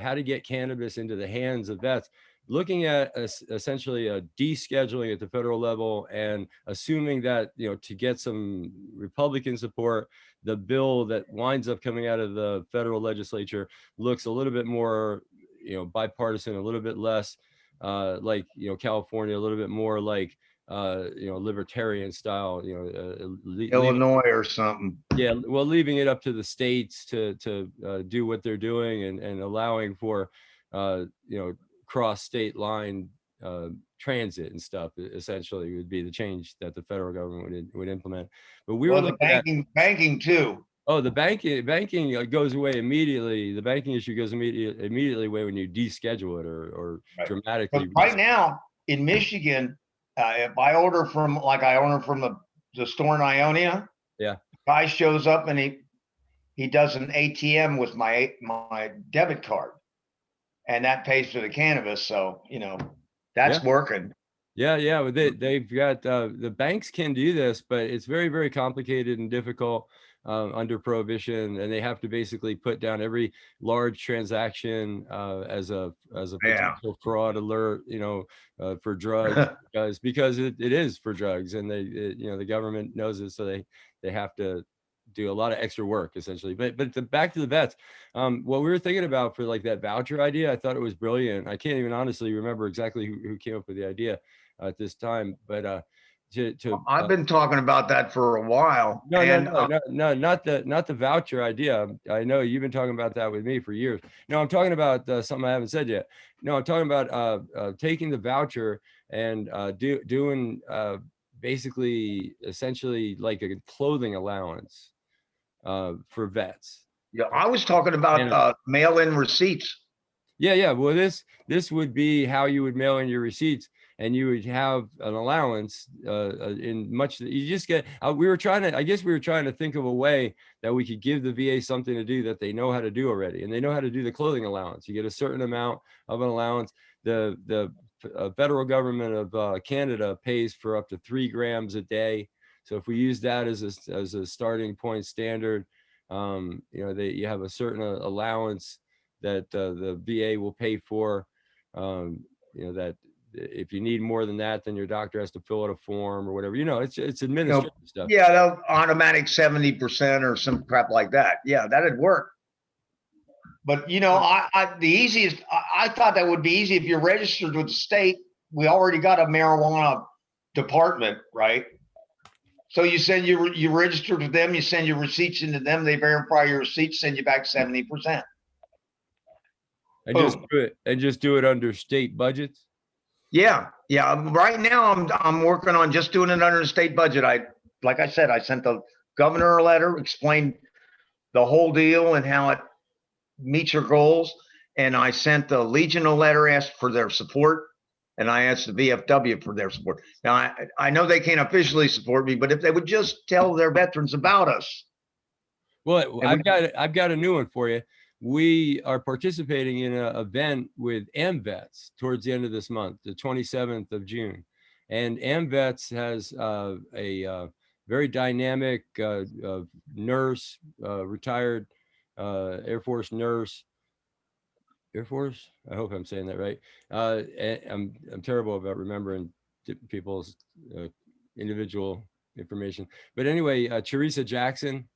Speaker 1: how to get cannabis into the hands of vets, looking at essentially a descheduling at the federal level, and assuming that, to get some Republican support, the bill that winds up coming out of the federal legislature looks a little bit more, bipartisan, a little bit less like, California, a little bit more like, libertarian style,
Speaker 2: Illinois or something.
Speaker 1: Yeah, well, leaving it up to the states to do what they're doing, and allowing for, cross state line transit and stuff, essentially would be the change that the federal government would implement. But we were looking at
Speaker 2: banking too.
Speaker 1: Oh, the banking goes away immediately. The banking issue goes immediately away when you deschedule it or
Speaker 2: Right.
Speaker 1: dramatically.
Speaker 2: Right now in Michigan, if I order from the store in Ionia,
Speaker 1: yeah,
Speaker 2: guy shows up and he does an ATM with my debit card, and that pays for the cannabis. So that's working.
Speaker 1: Yeah. Well, they've got the banks can do this, but it's very, very complicated and difficult under prohibition, and they have to basically put down every large transaction as a potential fraud alert, for drugs, because it is for drugs, and the government knows it, so they have to do a lot of extra work essentially. But back to the vets, what we were thinking about for like that voucher idea, I thought it was brilliant. I can't even honestly remember exactly who came up with the idea at this time, but
Speaker 2: I've been talking about that for a while.
Speaker 1: No, not the voucher idea. I know you've been talking about that with me for years. No, I'm talking about something I haven't said yet. No, I'm talking about taking the voucher and doing basically essentially like a clothing allowance for vets.
Speaker 2: Yeah, I was talking about mail-in receipts.
Speaker 1: Yeah. Well, this would be how you would mail in your receipts, and you would have an allowance in much that you just get. I guess we were trying to think of a way that we could give the VA something to do that they know how to do already, and they know how to do the clothing allowance. You get a certain amount of an allowance. The federal government of Canada pays for up to 3 grams a day. So if we use that as a starting point standard, you have a certain allowance that the VA will pay for. That if you need more than that, then your doctor has to fill out a form or whatever. It's administrative stuff.
Speaker 2: Yeah, they'll automatic 70% or some crap like that. Yeah, that'd work. But I thought that would be easy if you're registered with the state. We already got a marijuana department, right? So you send you registered with them, you send your receipts into them, they verify your receipts, send you back 70%.
Speaker 1: And just do it under state budgets.
Speaker 2: Yeah. Right now, I'm working on just doing it under the state budget. Like I said, I sent the governor a letter, explained the whole deal and how it meets your goals. And I sent the Legion a letter, asked for their support, and I asked the VFW for their support. Now I know they can't officially support me, but if they would just tell their veterans about us.
Speaker 1: Well, I've got a new one for you. We are participating in an event with AMVETS towards the end of this month, the 27th of June. And AMVETS has a very dynamic nurse, retired Air Force nurse. Air Force? I hope I'm saying that right. I'm terrible about remembering people's individual information. But anyway, Teresa Jackson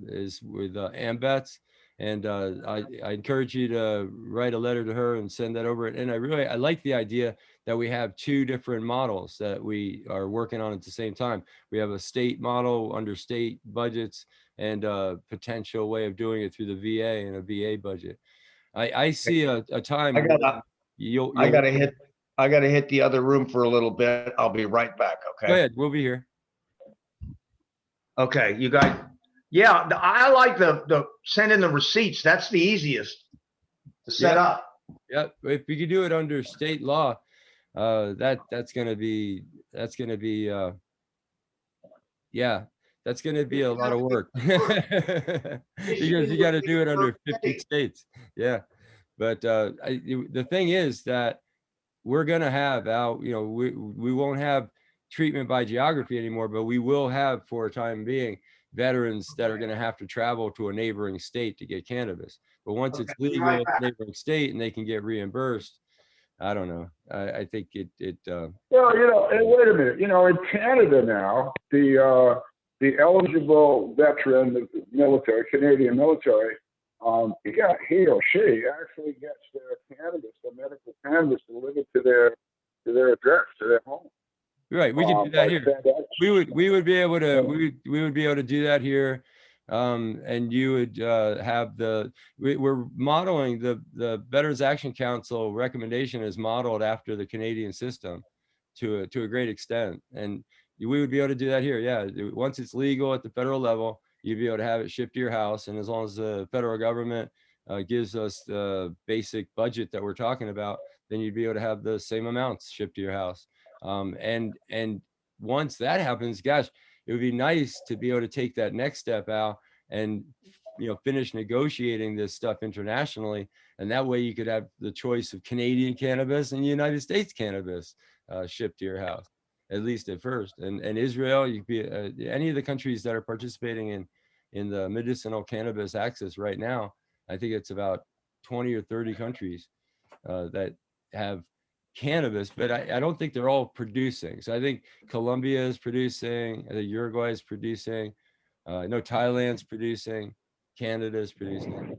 Speaker 1: is with AMVETS. And I encourage you to write a letter to her and send that over. And I like the idea that we have 2 different models that we are working on at the same time. We have a state model under state budgets and a potential way of doing it through the VA and a VA budget. I see a time.
Speaker 2: I gotta hit the other room for a little bit. I'll be right back. Okay.
Speaker 1: Go ahead. We'll be here.
Speaker 2: Okay, you guys. Yeah, I like the sending the receipts. That's the easiest to set up.
Speaker 1: Yeah, if you could do it under state law, that's gonna be that's gonna be a lot of work because you got to do it under 50 states. Yeah, but the thing is that we're gonna have we won't have treatment by geography anymore, but we will have, for a time being, veterans that are going to have to travel to a neighboring state to get cannabis. But once it's legal in the neighboring state and they can get reimbursed, I don't know. I think it.
Speaker 3: Well, and wait a minute. In Canada now, the eligible veteran, the military, Canadian military, he or she actually gets their cannabis, their medical cannabis, delivered to their address, to their home.
Speaker 1: Right, we can do that here. We would be able to we would be able to do that here, and you would have we're modeling the Veterans Action Council recommendation is modeled after the Canadian system to a great extent, and we would be able to do that here. Yeah, once it's legal at the federal level, you'd be able to have it shipped to your house, and as long as the federal government gives us the basic budget that we're talking about, then you'd be able to have the same amounts shipped to your house. And once that happens, gosh, it would be nice to be able to take that next step out and finish negotiating this stuff internationally, and that way you could have the choice of Canadian cannabis and United States cannabis shipped to your house, at least at first. And Israel, you could be any of the countries that are participating in the medicinal cannabis access right now. I think it's about 20 or 30 countries that have cannabis, but I don't think they're all producing. So I think Colombia is producing, I think Uruguay is producing, I know Thailand's producing, Canada is producing,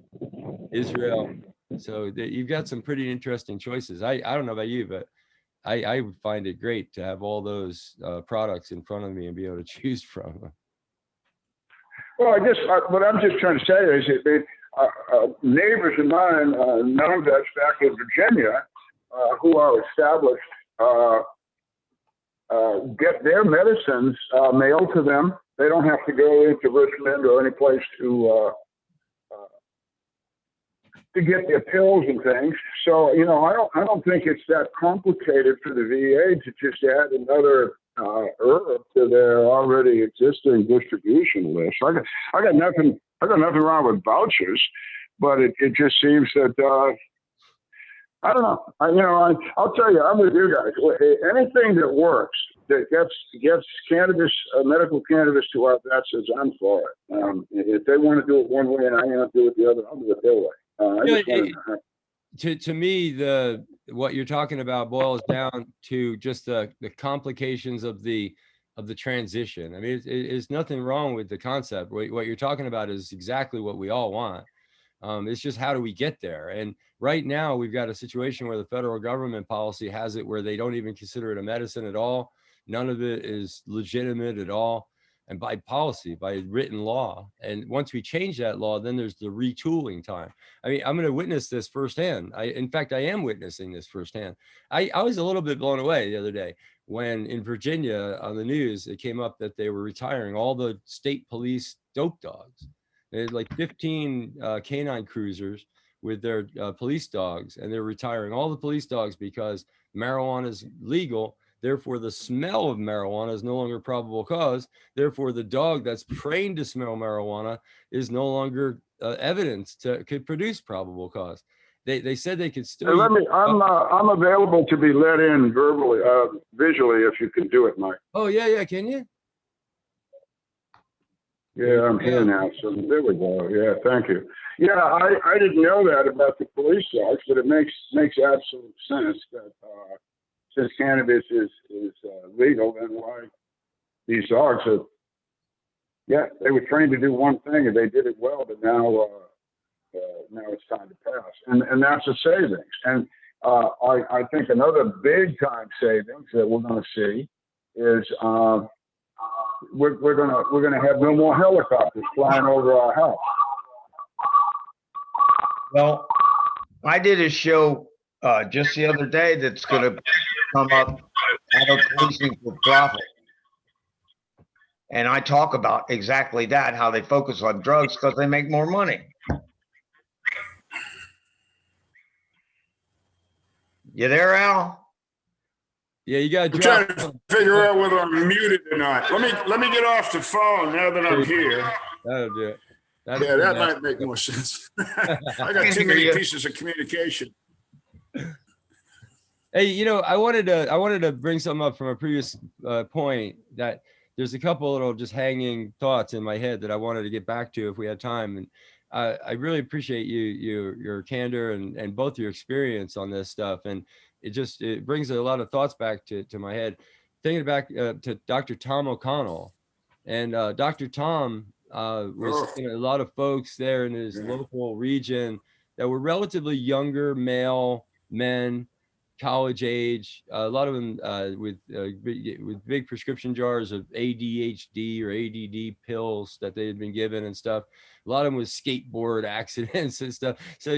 Speaker 1: Israel. So you've got some pretty interesting choices. I don't know about you, but I would find it great to have all those products in front of me and be able to choose from them.
Speaker 3: Well, I guess what I'm just trying to say is that neighbors of mine, non-vets back in Virginia, who are established get their medicines mailed to them. They don't have to go into Richmond or any place to get their pills and things. So, I don't think it's that complicated for the VA to just add another herb to their already existing distribution list. I got nothing wrong with vouchers, but it just seems that I don't know. I'll tell you, I'm with you guys. Anything that works, that gets cannabis, medical cannabis to our vets, I'm for it. If they want to do it one way and I want to do it the other, I'll do it their way.
Speaker 1: To me, what you're talking about boils down to just the complications of the transition. I mean, it's nothing wrong with the concept. What you're talking about is exactly what we all want. It's just how do we get there? And right now we've got a situation where the federal government policy has it where they don't even consider it a medicine at all. None of it is legitimate at all. And by policy, by written law. And once we change that law, then there's the retooling time. I mean, I'm going to witness this firsthand. In fact, I am witnessing this firsthand. I was a little bit blown away the other day when in Virginia on the news, it came up that they were retiring all the state police dope dogs. They had like 15 canine cruisers with their police dogs, and they're retiring all the police dogs because marijuana is legal. Therefore, the smell of marijuana is no longer probable cause. Therefore, the dog that's trained to smell marijuana is no longer evidence could produce probable cause. They said they could still.
Speaker 3: Hey, I'm available to be let in verbally, visually, if you can do it, Mike.
Speaker 1: Oh yeah, can you?
Speaker 3: Yeah, I'm here now. So there we go. Yeah, thank you. Yeah, I didn't know that about the police dogs, but it makes absolute sense that since cannabis is legal, then why these dogs are? Yeah, they were trained to do one thing and they did it well, but now it's time to pass, and that's a savings. And I think another big time savings that we're going to see is. We're gonna have no more helicopters flying over our house.
Speaker 2: Well, I did a show just the other day that's going to come up, Adult Policing for Profit. And I talk about exactly that, how they focus on drugs because they make more money. You there, Al?
Speaker 1: Yeah, you got to
Speaker 4: trying to figure out whether I'm muted or not. Let me get off the phone now that I'm here.
Speaker 1: That'll do it.
Speaker 4: That might make more sense. I got too many pieces of communication.
Speaker 1: Hey, I wanted to bring something up from a previous point that there's a couple little just hanging thoughts in my head that I wanted to get back to if we had time. And I really appreciate your candor and both your experience on this stuff. And it brings a lot of thoughts back to my head. Thinking back to Dr. Tom O'Connell, and Dr. Tom was a lot of folks there in his local region that were relatively younger male men, college age, a lot of them with big prescription jars of ADHD or ADD pills that they had been given and stuff. A lot of them with skateboard accidents and stuff. So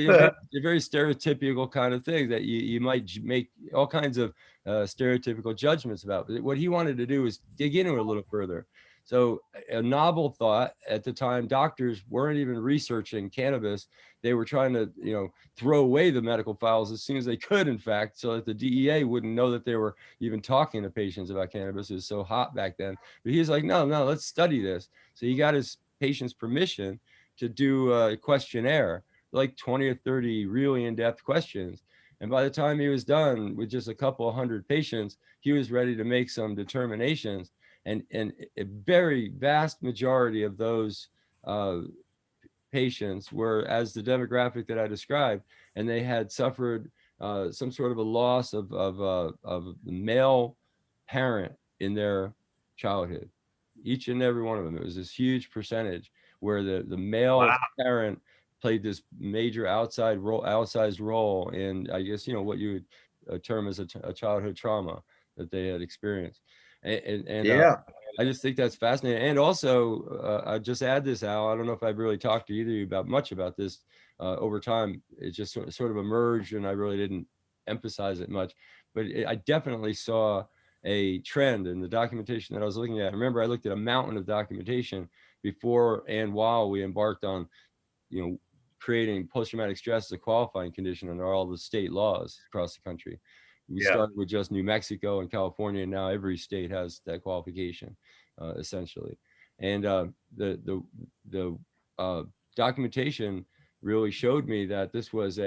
Speaker 1: very stereotypical kind of thing that you might make all kinds of stereotypical judgments about. But what he wanted to do was dig into it a little further. So a novel thought at the time, doctors weren't even researching cannabis. They were trying to, throw away the medical files as soon as they could, in fact, so that the DEA wouldn't know that they were even talking to patients about cannabis. It was so hot back then. But he was like, no, let's study this. So he got his patient's permission to do a questionnaire, like 20 or 30 really in-depth questions. And by the time he was done with just a couple of hundred patients, he was ready to make some determinations. And a very vast majority of those patients were as the demographic that I described, and they had suffered some sort of a loss of the male parent in their childhood. Each and every one of them. It was this huge percentage where the male parent played this major outsized role in, I guess, what you would term as a childhood trauma that they had experienced. And I just think that's fascinating. And also, I just add this, Al, I don't know if I've really talked to either of you about much about this over time. It just sort of emerged and I really didn't emphasize it much, but I definitely saw a trend in the documentation that I was looking at. Remember, I looked at a mountain of documentation before and while we embarked on, creating post-traumatic stress as a qualifying condition under all the state laws across the country. We started with just New Mexico and California, and now every state has that qualification, essentially. And the documentation really showed me that this was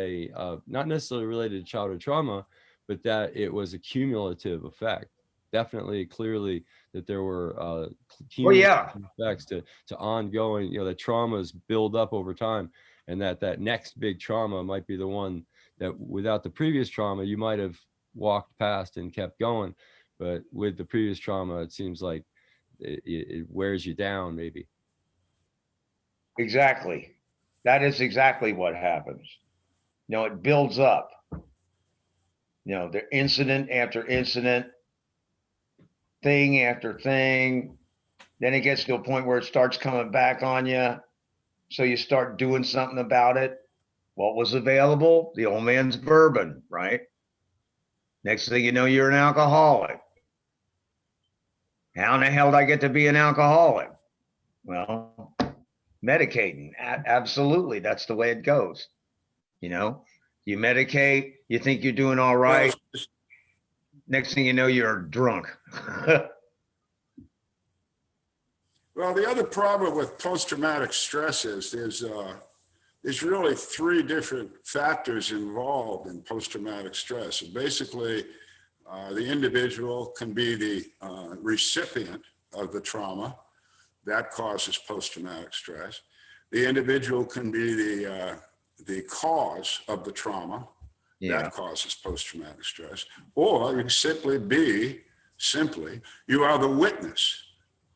Speaker 1: not necessarily related to childhood trauma, but that it was a cumulative effect. Definitely, clearly, that there were cumulative effects to ongoing, that traumas build up over time, and that next big trauma might be the one that without the previous trauma, you might have walked past and kept going. But with the previous trauma, it seems like it wears you down, maybe.
Speaker 2: Exactly. That is exactly what happens. It builds up. The incident after incident, thing after thing. Then it gets to a point where it starts coming back on you. So you start doing something about it. What was available? The old man's bourbon, right? Next thing you know, you're an alcoholic. How in the hell did I get to be an alcoholic? Well, medicating. Absolutely. That's the way it goes. You medicate, you think you're doing all right. Next thing you know, you're drunk.
Speaker 4: Well, the other problem with post-traumatic stress is there's really three different factors involved in post-traumatic stress. And basically, the individual can be the recipient of the trauma that causes post-traumatic stress. The individual can be the cause of the trauma that causes post-traumatic stress, or you simply you are the witness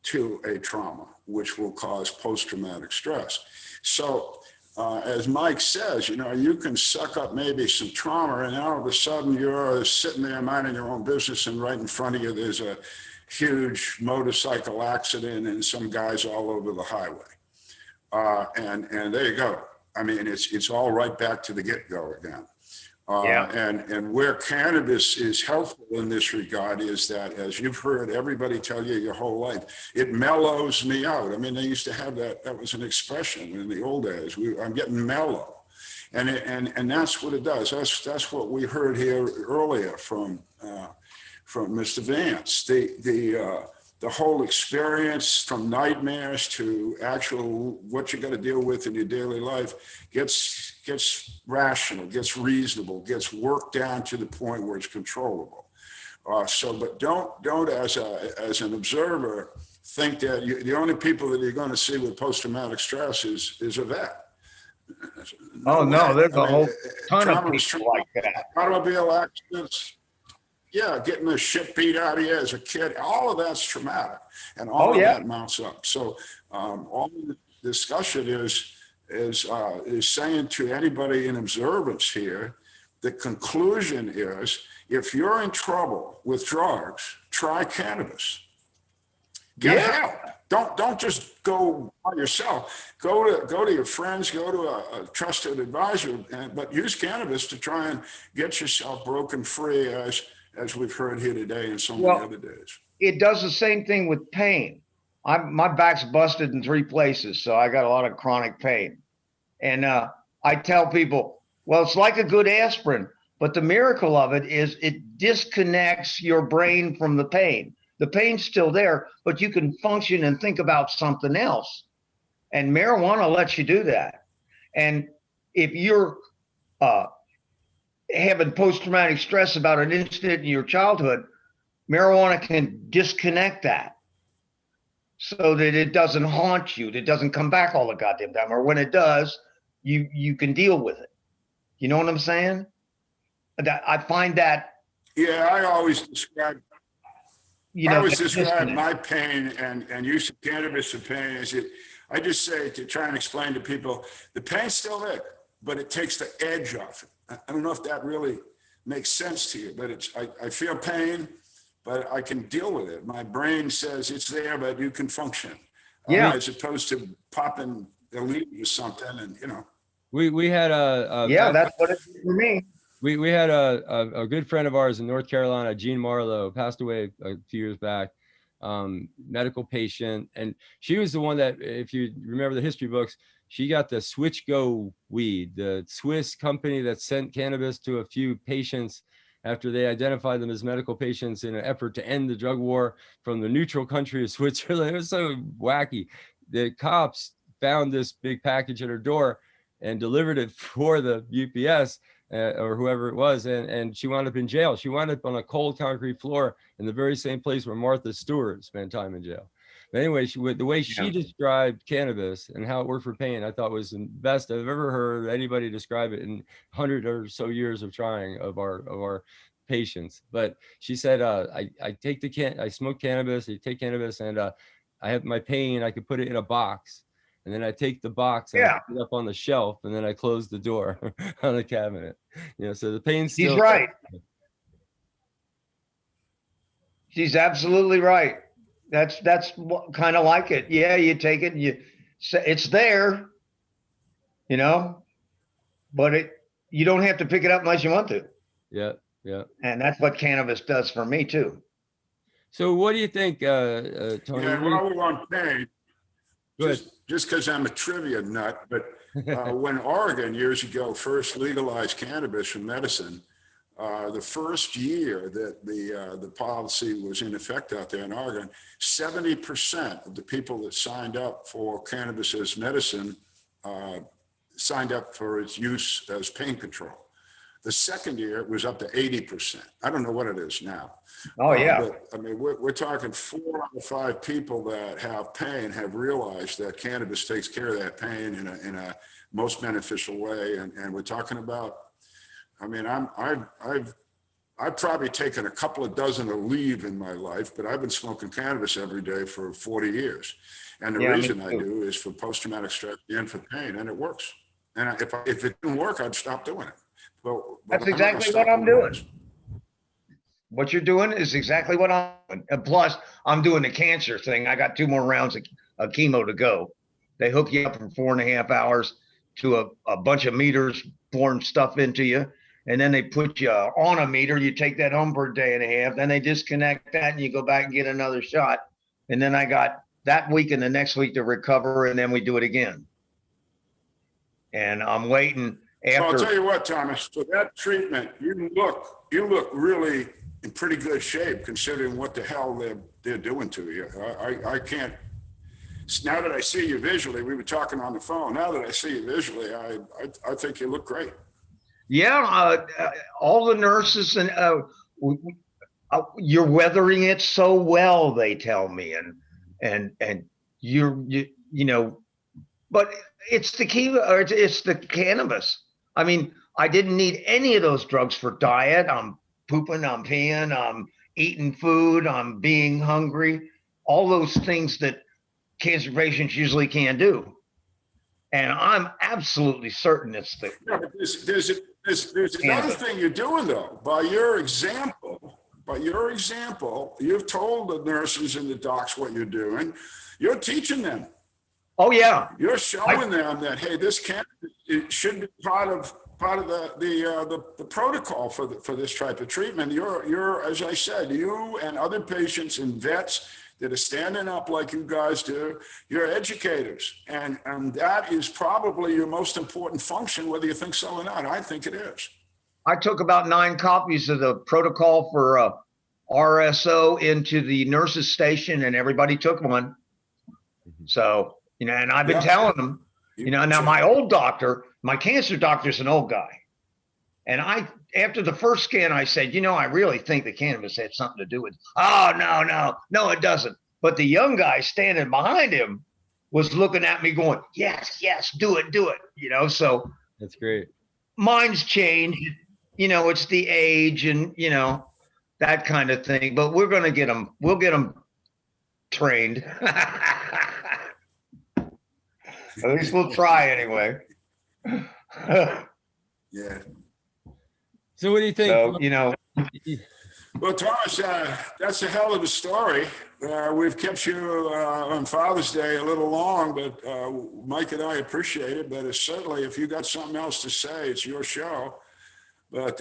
Speaker 4: to a trauma which will cause post-traumatic stress. So as Mike says, you can suck up maybe some trauma, and all of a sudden you're sitting there minding your own business, and right in front of you there's a huge motorcycle accident and some guys all over the highway. And there you go. I mean, it's all right back to the get-go again. And where cannabis is helpful in this regard is that, as you've heard everybody tell you your whole life, it mellows me out. I mean, they used to have that was an expression in the old days. I'm getting mellow. And that's what it does. That's what we heard here earlier from Mr. Vance. The whole experience, from nightmares to actual what you got to deal with in your daily life, gets rational, gets reasonable, gets worked down to the point where it's controllable. But don't as an observer think that the only people that you're going to see with post-traumatic stress is a vet.
Speaker 2: No, there's a whole ton of people like that.
Speaker 4: Automobile accidents. Yeah, getting the shit beat out of you as a kid, all of that's traumatic, and all of that mounts up. So all the discussion is saying to anybody in observance here, the conclusion is, if you're in trouble with drugs, try cannabis. Get help. Don't just go by yourself. Go to your friends, go to a trusted advisor, but use cannabis to try and get yourself broken free, as we've heard here today and so many other days.
Speaker 2: It does the same thing with pain. My back's busted in 3 places, so I got a lot of chronic pain. And I tell people, well, it's like a good aspirin, but the miracle of it is it disconnects your brain from the pain. The pain's still there, but you can function and think about something else. And marijuana lets you do that. And if you're having post-traumatic stress about an incident in your childhood, marijuana can disconnect that so that it doesn't haunt you. It doesn't come back all the goddamn time. Or when it does, you can deal with it. You know what I'm saying? I find that.
Speaker 4: Yeah, I always describe my pain and use of cannabis and pain is I just say, to try and explain to people, the pain's still there, but it takes the edge off it. I don't know if that really makes sense to you, but I feel pain, but I can deal with it. My brain says it's there, but you can function. As opposed to popping Elite or something, and
Speaker 1: We had a
Speaker 2: that's what it did for me.
Speaker 1: We had a good friend of ours in North Carolina, Jean Marlowe, passed away a few years back, medical patient. And she was the one that, if you remember the history books, she got the Switch Go weed, the Swiss company that sent cannabis to a few patients after they identified them as medical patients in an effort to end the drug war from the neutral country of Switzerland. It was so wacky. The cops found this big package at her door and delivered it for the UPS or whoever it was, and she wound up in jail. She wound up on a cold concrete floor in the very same place where Martha Stewart spent time in jail. But anyway, the way she described cannabis and how it worked for pain, I thought was the best I've ever heard anybody describe it in 100 or so years of trying of our patients. But she said, I smoke cannabis, I take cannabis, and I have my pain, I could put it in a box. And then I take the box and I put it up on the shelf, and then I close the door on the cabinet. So the pain's still.
Speaker 2: He's right. She's absolutely right. That's kind of like it. Yeah, you take it, it's there, but you don't have to pick it up unless you want to.
Speaker 1: Yeah, yeah.
Speaker 2: And that's what cannabis does for me too.
Speaker 1: So what do you think, Tony?
Speaker 4: Yeah, while we're on pain, just because I'm a trivia nut, but when Oregon years ago first legalized cannabis for medicine, the first year that the policy was in effect out there in Oregon, 70% of the people that signed up for cannabis as medicine signed up for its use as pain control. The second year, it was up to 80%. I don't know what it is now.
Speaker 2: Oh, yeah.
Speaker 4: But I mean, we're talking 4 out of 5 people that have pain have realized that cannabis takes care of that pain in a most beneficial way. And we're talking about, I mean, I've probably taken a couple of dozen of leave in my life, but I've been smoking cannabis every day for 40 years. And the reason I do is for post-traumatic stress and for pain, and it works. And if it didn't work, I'd stop doing it. But
Speaker 2: that's exactly what I'm doing. What you're doing is exactly what I'm doing. And plus, I'm doing the cancer thing. I got 2 more rounds of chemo to go. They hook you up for 4.5 hours to a bunch of meters pouring stuff into you. And then they put you on a meter. You take that home for a day and a half. Then they disconnect that and you go back and get another shot. And then I got that week and the next week to recover. And then we do it again. And I'm waiting.
Speaker 4: So I'll tell you what, Thomas, for that treatment, you look really in pretty good shape considering what the hell they're doing to you. I can't, now that I see you visually, we were talking on the phone. Now that I see you visually, I think you look great.
Speaker 2: Yeah, all the nurses and you're weathering it so well, they tell me, and you know, but it's the key, or it's the cannabis. I mean, I didn't need any of those drugs for diet. I'm pooping, I'm peeing, I'm eating food, I'm being hungry, all those things that cancer patients usually can't do. And I'm absolutely certain it's the.
Speaker 4: Yeah, but there's another thing you're doing though. By your example, you've told the nurses and the docs what you're doing. You're teaching them.
Speaker 2: Oh yeah.
Speaker 4: You're showing them that, hey, this it should be part of the protocol for this type of treatment. You're as I said, you and other patients and vets that are standing up like you guys do, you're educators. And that is probably your most important function, whether you think so or not. I think it is.
Speaker 2: I took about 9 copies of the protocol for RSO into the nurses station and everybody took one. So, you know, and I've been telling them, you know, now my old doctor, my cancer doctor's an old guy. And after the first scan, I said, you know, I really think the cannabis had something to do with it. Oh, no, it doesn't. But the young guy standing behind him was looking at me going, yes, do it. You know, so.
Speaker 1: That's great.
Speaker 2: Mine's changed, you know, it's the age and, you know, that kind of thing. But we're going to get them. We'll get them trained. At least we'll try anyway.
Speaker 4: Yeah.
Speaker 1: So what do you think?
Speaker 2: So, you know.
Speaker 4: Well, Thomas, that's a hell of a story. We've kept you on Father's Day a little long, but Mike and I appreciate it. But it's certainly, if you got something else to say, it's your show. But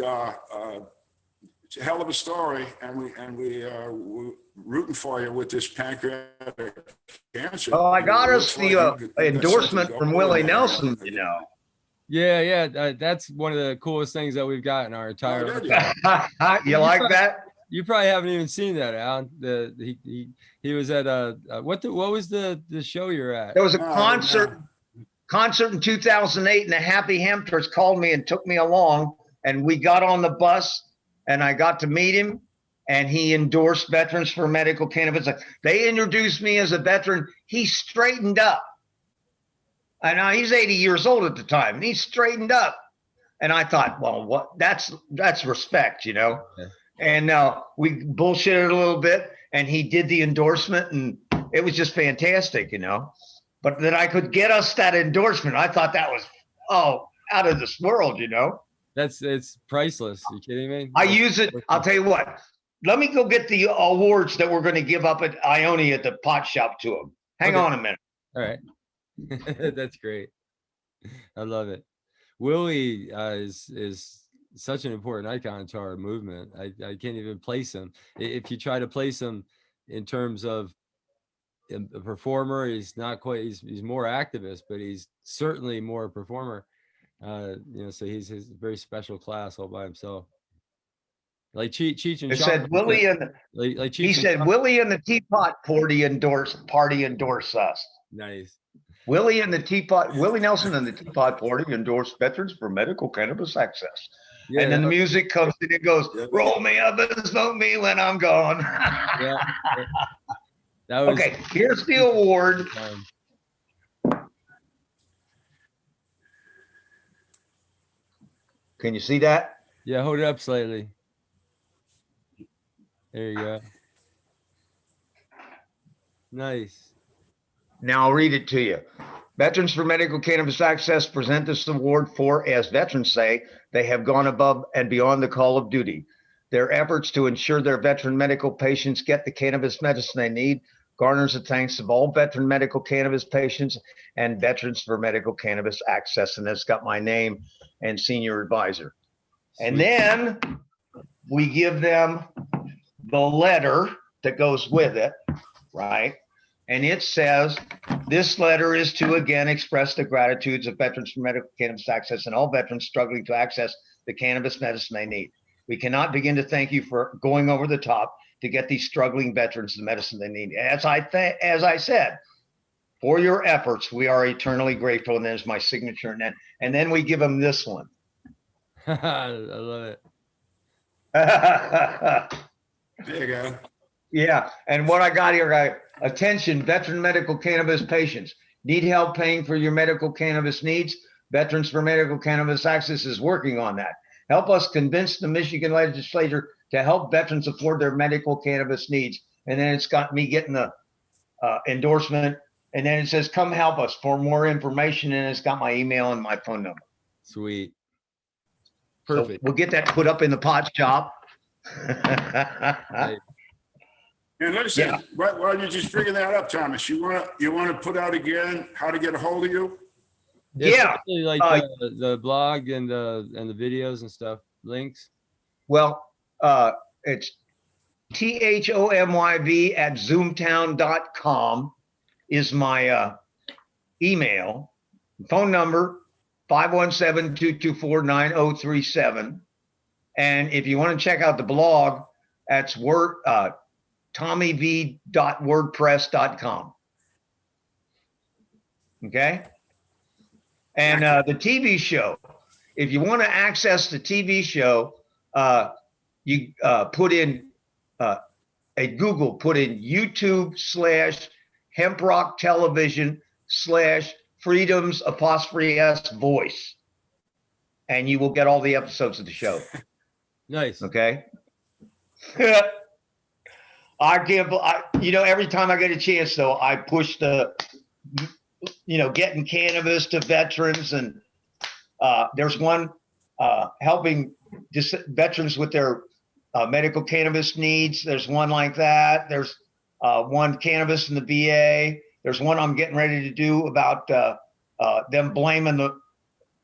Speaker 4: it's a hell of a story, and we're rooting for you with this pancreatic cancer.
Speaker 2: Well, I got
Speaker 4: It
Speaker 2: us
Speaker 4: looks like
Speaker 2: the
Speaker 4: you got something
Speaker 2: endorsement from
Speaker 4: going
Speaker 2: Willie
Speaker 4: there.
Speaker 2: Nelson, you know.
Speaker 1: Yeah, that's one of the coolest things that we've got in our entire
Speaker 4: Oh, did
Speaker 1: life.
Speaker 2: You like that?
Speaker 1: You probably haven't even seen that, Alan. He was at what was the show you're at?
Speaker 2: There was a
Speaker 4: No,
Speaker 2: concert in 2008, and the Happy Hampers called me and took me along, and we got on the bus, and I got to meet him, and he endorsed Veterans for Medical Cannabis. They introduced me as a veteran. He straightened up. And now he's 80 years old at the time, and he straightened up. And I thought, well, what? That's respect, you know.
Speaker 1: Yeah.
Speaker 2: And we bullshitted a little bit, and he did the endorsement, and it was just fantastic, you know. But that I could get us that endorsement, I thought that was out of this world, you know.
Speaker 1: It's priceless. Are you kidding me?
Speaker 2: I use it. I'll tell you what. Let me go get the awards that we're going to give up at Ione at the pot shop to him. Hang on a minute.
Speaker 1: All right. That's great. I love it. Willie is such an important icon to our movement. I can't even place him. If you try to place him in terms of a performer, he's not quite. He's more activist, but he's certainly more a performer. So he's a very special class all by himself. Like Cheech and
Speaker 2: It
Speaker 1: Chong.
Speaker 2: said Willie and
Speaker 1: like
Speaker 2: he
Speaker 1: Cheech and
Speaker 2: said
Speaker 1: Chong.
Speaker 2: Willie and the Teapot Party endorse us.
Speaker 1: Nice.
Speaker 2: Willie Nelson and the Teapot Party endorse Veterans for Medical Cannabis Access.
Speaker 1: Yeah,
Speaker 2: and then the music comes and it goes, roll me up and smoke me when I'm gone.
Speaker 1: yeah. That was
Speaker 2: okay, here's the award. Can you see that?
Speaker 1: Yeah, hold it up slightly. There you go. Nice.
Speaker 2: Now I'll read it to you. Veterans for Medical Cannabis Access present this award for, as veterans say, they have gone above and beyond the call of duty. Their efforts to ensure their veteran medical patients get the cannabis medicine they need garners the thanks of all veteran medical cannabis patients and Veterans for Medical Cannabis Access. And it's got my name and senior advisor.
Speaker 1: Sweet.
Speaker 2: And then we give them the letter that goes with it, right? And it says, this letter is to again express the gratitudes of Veterans for Medical Cannabis Access and all veterans struggling to access the cannabis medicine they need. We cannot begin to thank you for going over the top to get these struggling veterans the medicine they need. As I said, for your efforts, we are eternally grateful. And there's my signature. And then we give them this one.
Speaker 1: I love it.
Speaker 4: There you go.
Speaker 2: Yeah. And what I got here, attention, veteran medical cannabis patients. Need help paying for your medical cannabis needs? Veterans for Medical Cannabis Access is working on that. Help us convince the Michigan legislature to help veterans afford their medical cannabis needs. And then it's got me getting the endorsement. And then it says, come help us for more information. And it's got my email and my phone number.
Speaker 1: Sweet. Perfect.
Speaker 2: So we'll get that put up in the pot shop.
Speaker 1: Right.
Speaker 4: And listen,
Speaker 2: Yeah.
Speaker 4: why don't you just figure that up, Thomas? You want to put out again how to get a hold of you?
Speaker 2: Yeah.
Speaker 1: Especially like the blog and the videos and stuff, links.
Speaker 2: Well, it's thomyv@zoomtown.com is my email. Phone number 517-224-9037. And if you want to check out the blog, that's tommyv.wordpress.com. Okay. And the TV show, if you want to access the TV show, you put in at Google, put in YouTube/Hemprock Television/Freedoms''S voice, and you will get all the episodes of the show.
Speaker 1: Nice.
Speaker 2: Okay. Every time I get a chance, though, I push the, getting cannabis to veterans. And there's one helping veterans with their medical cannabis needs. There's one like that. There's one cannabis in the VA. There's one I'm getting ready to do about them blaming the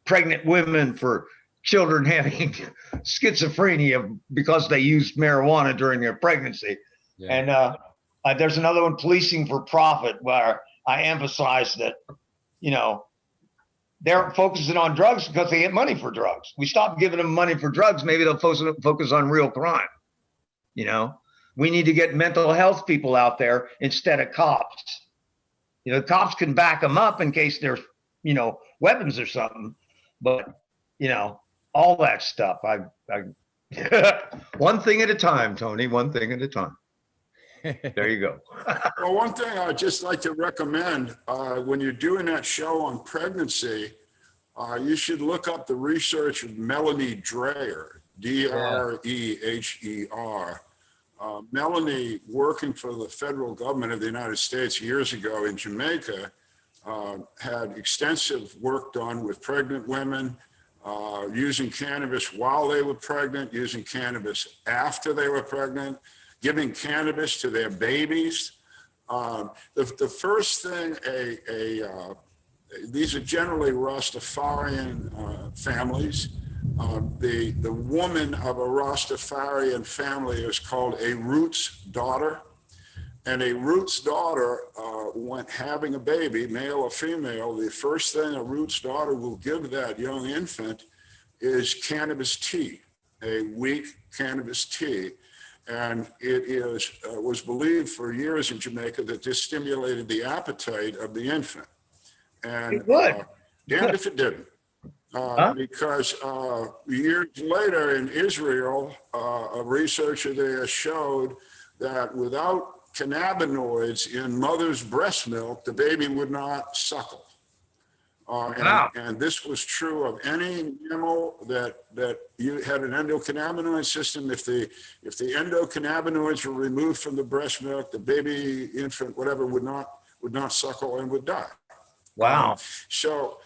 Speaker 2: pregnant women for children having schizophrenia because they used marijuana during their pregnancy.
Speaker 1: Yeah.
Speaker 2: And there's another one, Policing for Profit, where I emphasize that, they're focusing on drugs because they get money for drugs. We stop giving them money for drugs, maybe they'll focus on real crime. We need to get mental health people out there instead of cops. Cops can back them up in case there's, weapons or something. But, all that stuff. I one thing at a time, Tony, one thing at a time. There you go.
Speaker 4: Well, one thing I'd just like to recommend, when you're doing that show on pregnancy, you should look up the research of Melanie Dreher, Dreher. Melanie, working for the federal government of the United States years ago in Jamaica, had extensive work done with pregnant women, using cannabis while they were pregnant, using cannabis after they were pregnant, giving cannabis to their babies. The first thing these are generally Rastafarian families. The woman of a Rastafarian family is called a Roots daughter. And a Roots daughter, when having a baby, male or female, the first thing a Roots daughter will give that young infant is cannabis tea, a weak cannabis tea. And it was believed for years in Jamaica that this stimulated the appetite of the infant. And
Speaker 2: it would.
Speaker 4: Damned if it didn't. Because years later in Israel, a researcher there showed that without cannabinoids in mother's breast milk, the baby would not suckle. And this was true of any mammal that you had an endocannabinoid system. If the endocannabinoids were removed from the breast milk, the baby, infant, whatever, would not suckle and would die.
Speaker 2: Wow.
Speaker 4: So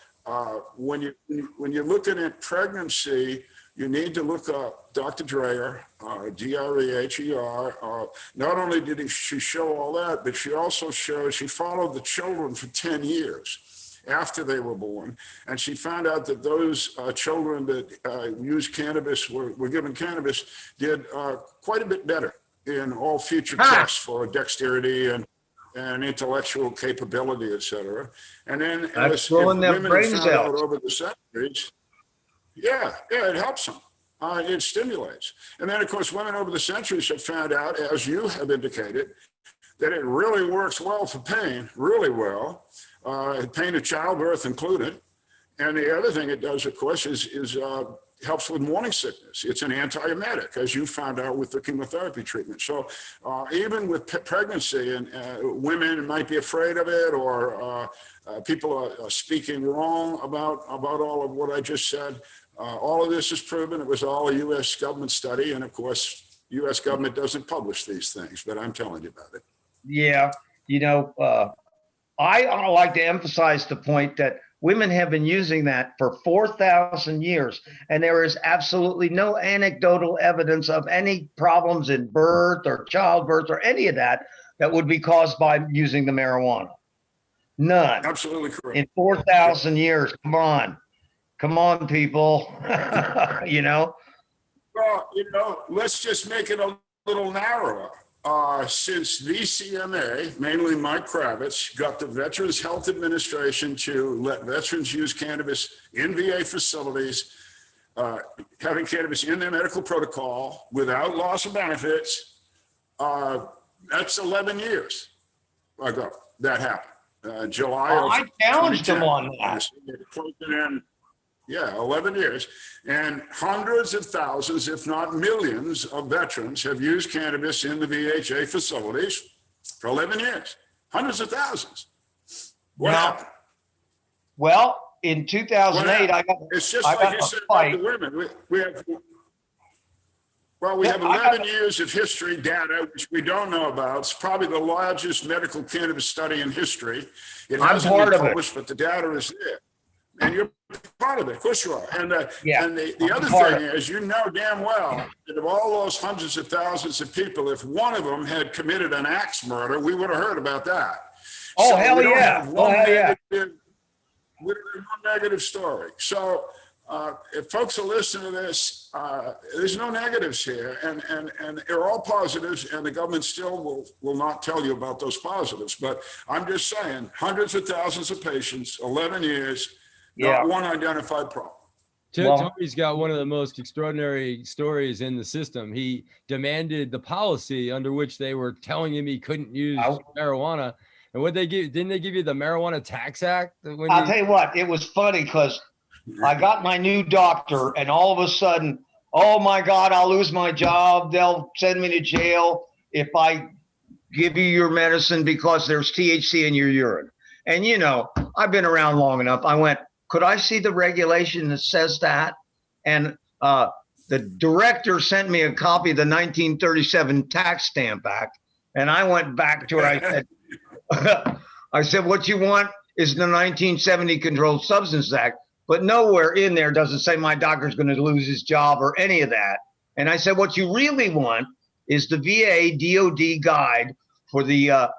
Speaker 4: when you're looking at pregnancy, you need to look up Dr. Dreher, Dreher. Not only did she show all that, but she also showed she followed the children for 10 years after they were born. And she found out that those children that used cannabis, were given cannabis, did quite a bit better in all future tests for dexterity and intellectual capability, et cetera. And then as women found out over the centuries, it helps them. It stimulates. And then, of course, women over the centuries have found out, as you have indicated, that it really works well for pain, really well, pain of childbirth included. And the other thing it does, of course, is helps with morning sickness. It's an antiemetic, as you found out with the chemotherapy treatment. So even with pregnancy, and women might be afraid of it, or people are speaking wrong about all of what I just said. All of this is proven. It was all a U.S. government study. And of course, U.S. government doesn't publish these things, but I'm telling you about it.
Speaker 2: Yeah. I like to emphasize the point that women have been using that for 4,000 years, and there is absolutely no anecdotal evidence of any problems in birth or childbirth or any of that would be caused by using the marijuana. None.
Speaker 4: Absolutely correct.
Speaker 2: In 4,000 years. Come on, people.
Speaker 4: Well, let's just make it a little narrower. Since VCMA, mainly Mike Kravitz, got the Veterans Health Administration to let veterans use cannabis in VA facilities, having cannabis in their medical protocol without loss of benefits, that's 11 years ago that happened. July of
Speaker 2: I challenged them on that.
Speaker 4: 11 years. And hundreds of thousands, if not millions, of veterans have used cannabis in the VHA facilities for 11 years. Hundreds of thousands. What happened?
Speaker 2: Well, in 2008,
Speaker 4: it's just like you said about the women. We have 11 years of history data, which we don't know about. It's probably the largest medical cannabis study in history. It hasn't been published, but the data is there. And you're part of it, of course you are. And the other thing is, you know damn well that of all those hundreds of thousands of people, if one of them had committed an axe murder, we would have heard about that.
Speaker 2: Oh, so hell yeah.
Speaker 4: We don't have one negative story. So if folks are listening to this, there's no negatives here, and they're all positives, and the government still will not tell you about those positives. But I'm just saying, hundreds of thousands of patients, 11 years, not one identified problem.
Speaker 1: Tony's got one of the most extraordinary stories in the system. He demanded the policy under which they were telling him he couldn't use marijuana. And what didn't they give you the Marijuana Tax Act?
Speaker 2: I'll tell you what, it was funny because I got my new doctor, and all of a sudden, oh my God, I'll lose my job. They'll send me to jail if I give you your medicine because there's THC in your urine. And, you know, I've been around long enough. I went, could I see the regulation that says that? And the director sent me a copy of the 1937 Tax Stamp Act. And I went back to her. I said, what you want is the 1970 Controlled Substance Act. But nowhere in there does it say my doctor's going to lose his job or any of that. And I said, what you really want is the VA DOD guide for the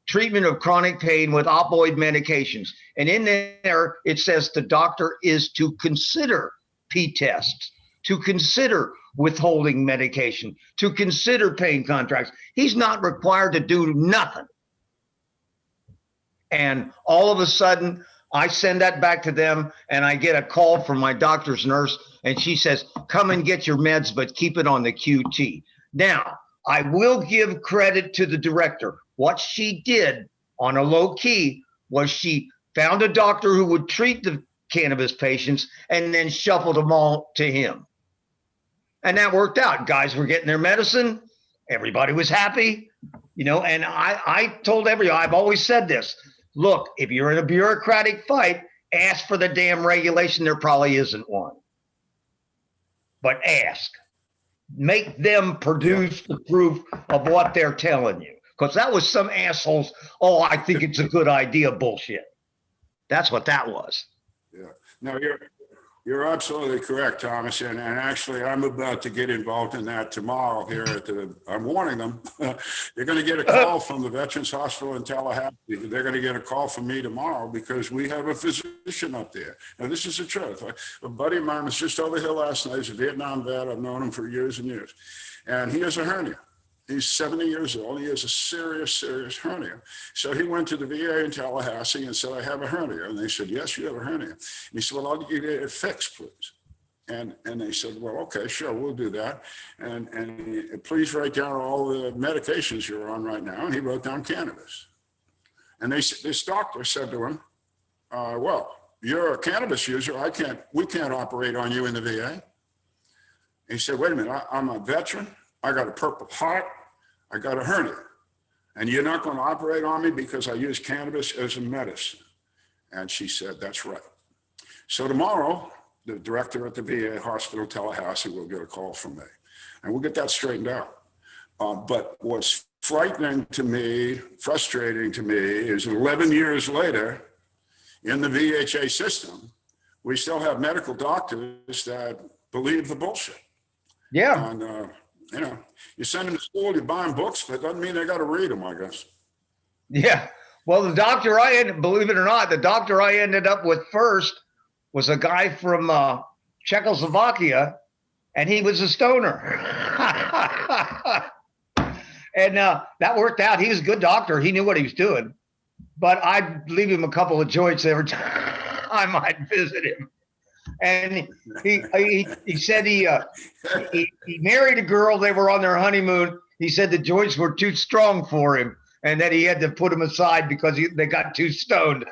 Speaker 2: treatment of chronic pain with opioid medications. And in there, it says the doctor is to consider P-tests, to consider withholding medication, to consider pain contracts. He's not required to do nothing. And all of a sudden, I send that back to them, and I get a call from my doctor's nurse, and she says, come and get your meds, but keep it on the QT. Now, I will give credit to the director. What she did on a low key was she found a doctor who would treat the cannabis patients and then shuffled them all to him. And that worked out. Guys were getting their medicine. Everybody was happy, you know, and I told everyone, I've always said this. Look, if you're in a bureaucratic fight, ask for the damn regulation. There probably isn't one. But ask. Make them produce the proof of what they're telling you. Because that was some assholes, oh, I think it's a good idea bullshit. That's what that was.
Speaker 4: Yeah. No, you're absolutely correct, Thomas. And actually, I'm about to get involved in that tomorrow here I'm warning them. They're going to get a call from the Veterans Hospital in Tallahassee. They're going to get a call from me tomorrow because we have a physician up there. Now, this is the truth. A buddy of mine was just over here last night. He's a Vietnam vet. I've known him for years and years. And he has a hernia. He's 70 years old. He has a serious, serious hernia. So he went to the VA in Tallahassee and said, I have a hernia. And they said, yes, you have a hernia. And he said, well, I'll get it fixed, please. And they said, well, okay, sure, we'll do that. And please write down all the medications you're on right now. And he wrote down cannabis. And this doctor said to him, well, you're a cannabis user. We can't operate on you in the VA. And he said, wait a minute, I'm a veteran. I got a Purple Heart. I got a hernia, and you're not going to operate on me because I use cannabis as a medicine. And she said, that's right. So tomorrow, the director at the VA Hospital Tallahassee will get a call from me, and we'll get that straightened out. But what's frightening to me, frustrating to me, is 11 years later, in the VHA system, we still have medical doctors that believe the bullshit.
Speaker 2: Yeah.
Speaker 4: And, you know, you send them to school, you buy them books, but doesn't mean they got to read them, I guess.
Speaker 2: Yeah. Well, believe it or not, the doctor I ended up with first was a guy from Czechoslovakia, and he was a stoner. And that worked out. He was a good doctor. He knew what he was doing. But I'd leave him a couple of joints every time I might visit him. And he said he married a girl. They were on their honeymoon. He said the joints were too strong for him, and that he had to put them aside because they got too stoned.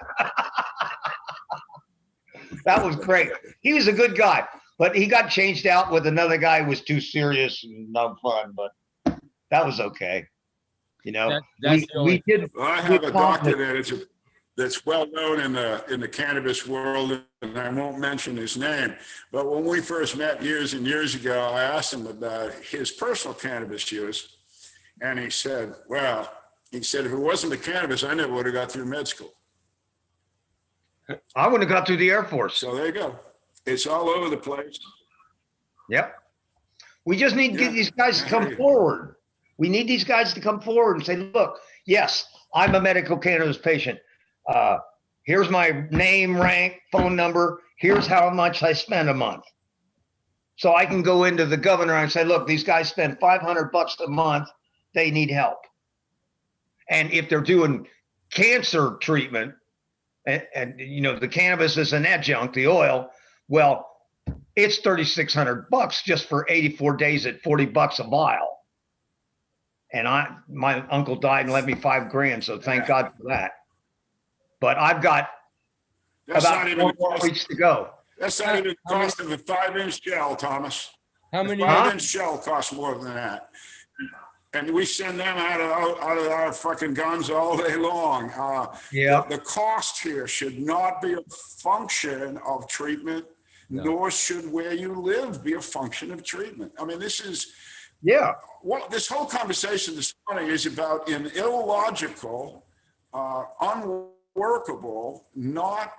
Speaker 2: That was great. He was a good guy, but he got changed out with another guy who was too serious and no fun. But that was okay. You know, we did.
Speaker 4: Well, I have a doctor that's well known in the cannabis world, and I won't mention his name. But when we first met years and years ago, I asked him about his personal cannabis use, and he said, "Well, if it wasn't the cannabis, I never would have got through med school.
Speaker 2: I wouldn't have got through the Air Force."
Speaker 4: So there you go. It's all over the place.
Speaker 2: Yep. We just need to get these guys to come forward. We need these guys to come forward and say, "Look, yes, I'm a medical cannabis patient. Here's my name, rank, phone number. Here's how much I spend a month. So I can go into the governor and say, look, these guys spend $500 a month. They need help. And if they're doing cancer treatment, and you know, the cannabis is an adjunct, the oil, well, it's $3,600 just for 84 days at $40 a vial. And my uncle died and left me $5,000, so thank God for that. But I've got about 4 more weeks to go.
Speaker 4: That's not even the cost of a 5-inch shell, Thomas.
Speaker 1: How many?
Speaker 4: A 5-inch shell costs more than that. And we send them out of our fucking guns all day long. The cost here should not be a function of treatment, nor should where you live be a function of treatment. I mean, this is, well, this whole conversation this morning is about an illogical, unworkable, not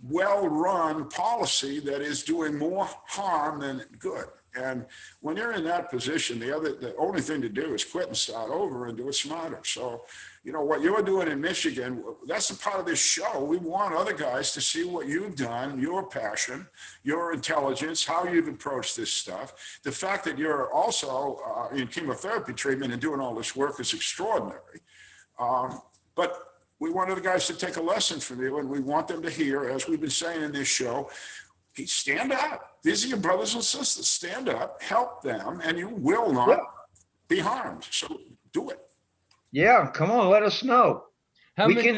Speaker 4: well-run policy that is doing more harm than good. And when you're in that position, the only thing to do is quit and start over and do it smarter. So, you know, what you're doing in Michigan, that's a part of this show. We want other guys to see what you've done, your passion, your intelligence, how you've approached this stuff. The fact that you're also in chemotherapy treatment and doing all this work is extraordinary. But we want other guys to take a lesson from you, and we want them to hear, as we've been saying in this show, stand up. These are your brothers and sisters. Stand up, help them, and you will not be harmed. So do it.
Speaker 2: Yeah, come on, let us know. We can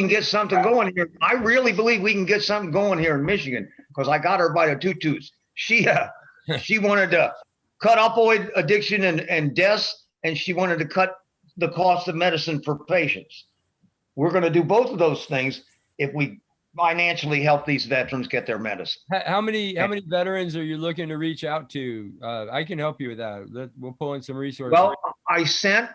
Speaker 2: get something going here. I really believe we can get something going here in Michigan, because I got her by the tutus. She wanted to cut opioid addiction and deaths, and she wanted to cut the cost of medicine for patients. We're going to do both of those things if we financially help these veterans get their medicine.
Speaker 1: How many veterans are you looking to reach out to? I can help you with that. We'll pull in some resources.
Speaker 2: Well, I sent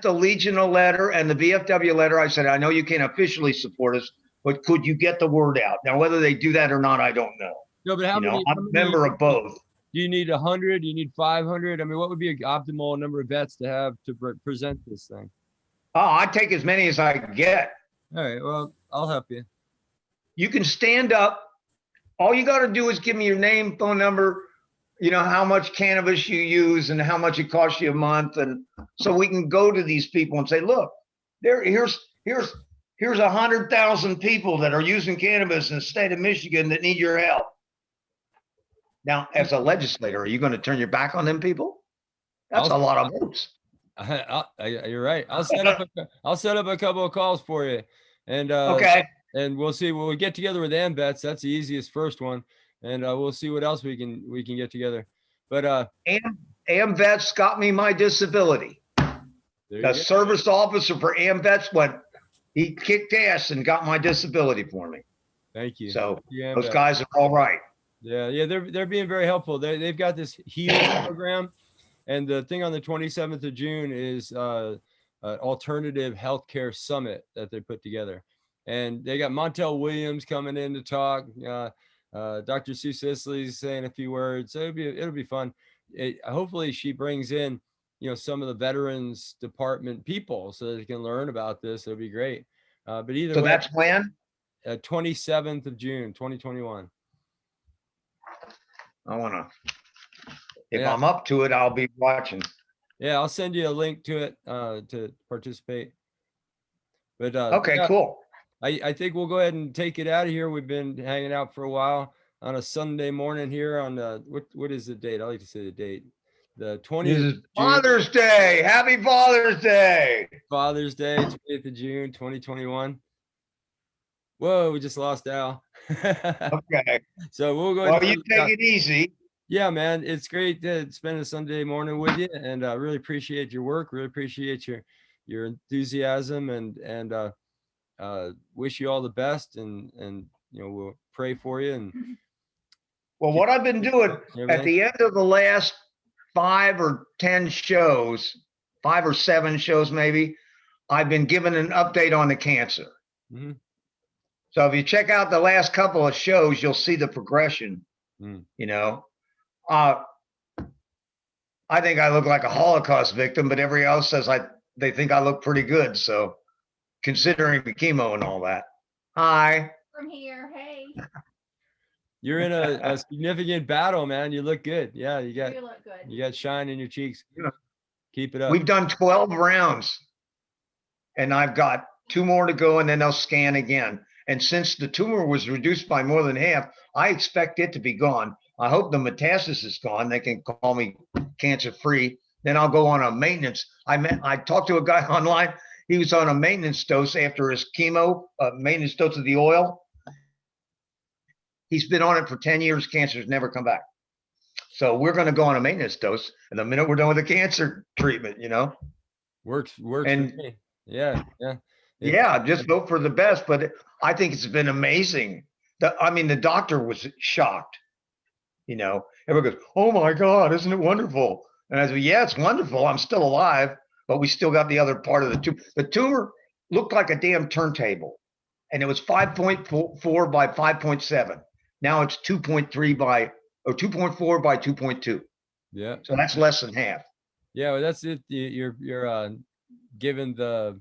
Speaker 2: the Legion a letter and the VFW letter. I said, I know you can't officially support us, but could you get the word out? Now, whether they do that or not, I don't know.
Speaker 1: No, but how many?
Speaker 2: I'm a member of both.
Speaker 1: Do you need 100? Do you need 500? I mean, what would be an optimal number of vets to have to present this thing?
Speaker 2: Oh, I'd take as many as I can get.
Speaker 1: All right. Well, I'll help you.
Speaker 2: You can stand up. All you got to do is give me your name, phone number, you know, how much cannabis you use and how much it costs you a month. And so we can go to these people and say, look, here's 100,000 people that are using cannabis in the state of Michigan that need your help. Now, as a legislator, are you going to turn your back on them people? That's a lot of votes.
Speaker 1: You're right. I'll set up a couple of calls for you, and
Speaker 2: okay.
Speaker 1: And we'll see. We'll get together with AMVETS. That's the easiest first one, and we'll see what else we can get together. But
Speaker 2: AMVETS got me my disability. The service officer for AMVETS he kicked ass and got my disability for me.
Speaker 1: Thank you.
Speaker 2: So those guys are all right.
Speaker 1: Yeah, they're being very helpful. They've got this HEAL program, and the thing on the 27th of June is an alternative healthcare summit that they put together, and they got Montel Williams coming in to talk. Dr. Sue Sisley's saying a few words. So it'll be fun. Hopefully, she brings in some of the Veterans Department people so they can learn about this. It'll be great. But either way,
Speaker 2: that's when
Speaker 1: 27th of June, 2021.
Speaker 2: If I'm up to it, I'll be watching.
Speaker 1: Yeah, I'll send you a link to it to participate. But
Speaker 2: okay, cool.
Speaker 1: I think we'll go ahead and take it out of here. We've been hanging out for a while on a Sunday morning here on what is the date? I like to say the date. The 20th.
Speaker 2: This is Father's Day. Happy Father's Day.
Speaker 1: Father's Day, 20th of June, 2021. Whoa, we just lost Al.
Speaker 2: Okay.
Speaker 1: So we'll go.
Speaker 2: Well, you take it easy.
Speaker 1: Yeah, man. It's great to spend a Sunday morning with you, and I really appreciate your work. Really appreciate your enthusiasm, and wish you all the best. And we'll pray for you. And
Speaker 2: well, what I've been doing at the end of the last 5 or 10 shows, 5 or 7 shows maybe, I've been given an update on the cancer.
Speaker 1: Mm-hmm.
Speaker 2: So if you check out the last couple of shows, you'll see the progression. I think I look like a Holocaust victim, but everybody else says they think I look pretty good. So considering the chemo and all that. Hi.
Speaker 5: from here. Hey,
Speaker 1: You're in a significant battle, man. You look good. Yeah,
Speaker 5: you look good.
Speaker 1: you got shine in your cheeks.
Speaker 2: Yeah.
Speaker 1: Keep it up.
Speaker 2: We've done 12 rounds and I've got 2 more to go and then they'll scan again. And since the tumor was reduced by more than half, I expect it to be gone. I hope the metastasis is gone. They can call me cancer free. Then I'll go on a maintenance. I talked to a guy online. He was on a maintenance dose after his chemo, maintenance dose of the oil. He's been on it for 10 years. Cancer's never come back. So we're going to go on a maintenance dose. And the minute we're done with the cancer treatment,
Speaker 1: Works
Speaker 2: and
Speaker 1: for me. Yeah.
Speaker 2: yeah, just vote for the best. But I think it's been amazing. The doctor was shocked. Everyone goes, "Oh my God, isn't it wonderful?" And I said, "Yeah, it's wonderful. I'm still alive, but we still got the other part of the tumor." The tumor looked like a damn turntable, and it was 5.4 by 5.7. Now it's 2.4 by 2.2.
Speaker 1: Yeah.
Speaker 2: So that's less than half.
Speaker 1: Yeah, well, that's it. You're given the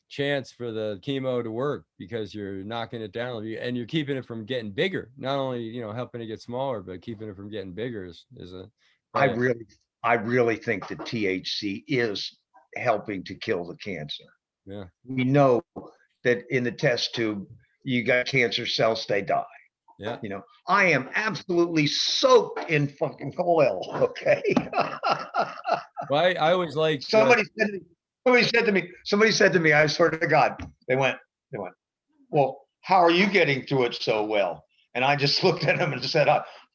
Speaker 1: chance for the chemo to work because you're knocking it down and you're keeping it from getting bigger. Not only helping it get smaller, but keeping it from getting bigger is
Speaker 2: I really think that THC is helping to kill the cancer.
Speaker 1: Yeah.
Speaker 2: We know that in the test tube, you got cancer cells, they die.
Speaker 1: Yeah.
Speaker 2: I am absolutely soaked in fucking oil. Okay.
Speaker 1: Well, I always like
Speaker 2: Somebody said to me, I swear to God, they went, "Well, how are you getting through it so well?" And I just looked at them and said,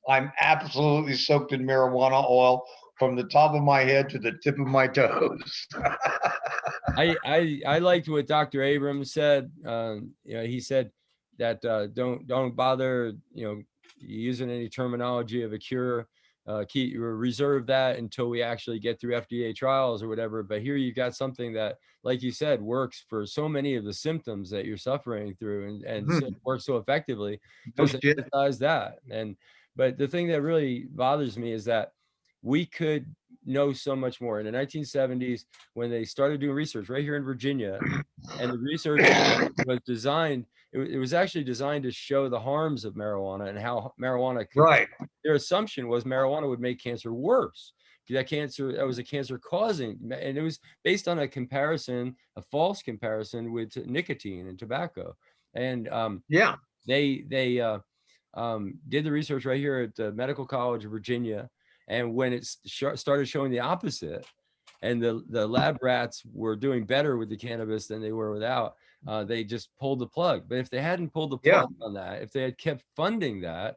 Speaker 2: "I'm absolutely soaked in marijuana oil from the top of my head to the tip of my toes."
Speaker 1: I liked what Dr. Abrams said. He said that don't bother using any terminology of a cure. Reserve that until we actually get through FDA trials or whatever. But here you got something that, like you said, works for so many of the symptoms that you're suffering through and so works so effectively. Just emphasize that. But the thing that really bothers me is that we could know so much more. In the 1970s, when they started doing research right here in Virginia, and the research was designed, it was actually designed to show the harms of marijuana and how marijuana could,
Speaker 2: right.
Speaker 1: Their assumption was marijuana would make cancer worse. That was a cancer causing, and it was based on a false comparison with nicotine and tobacco. And they did the research right here at the Medical College of Virginia. And when it started showing the opposite, and the lab rats were doing better with the cannabis than they were without, they just pulled the plug. But if they hadn't pulled the plug on that, if they had kept funding that,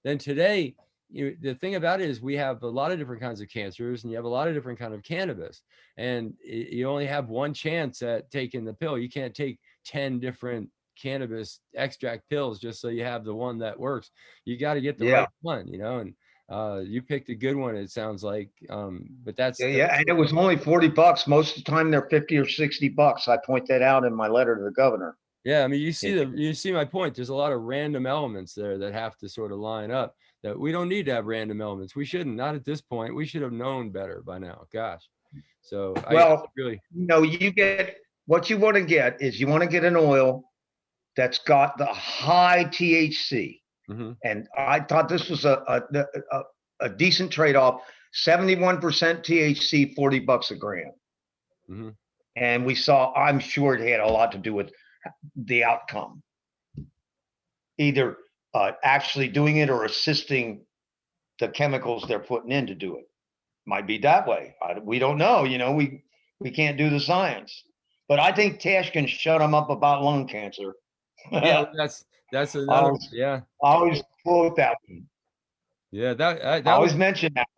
Speaker 1: then today, the thing about it is we have a lot of different kinds of cancers and you have a lot of different kinds of cannabis, and you only have one chance at taking the pill. You can't take 10 different cannabis extract pills just so you have the one that works. You got to get the right one, and you picked a good one, it sounds like. But that's
Speaker 2: and it was only $40. Most of the time they're $50 or $60. I point that out in my letter to the governor.
Speaker 1: Yeah, I mean, you see my point. There's a lot of random elements there that have to sort of line up. That we don't need to have random elements. We shouldn't. Not at this point. We should have known better by now. Gosh. So
Speaker 2: you get what you want to get is you want to get an oil that's got the high THC.
Speaker 1: Mm-hmm.
Speaker 2: And I thought this was a decent trade-off. 71% THC, $40 a gram.
Speaker 1: Mm-hmm.
Speaker 2: And we saw, I'm sure it had a lot to do with the outcome. Either actually doing it or assisting the chemicals they're putting in to do it. Might be that way. We don't know. We can't do the science. But I think Tash can shut them up about lung cancer.
Speaker 1: Yeah, that's another.
Speaker 2: I always quote that one.
Speaker 1: Yeah, that
Speaker 2: I always mention that.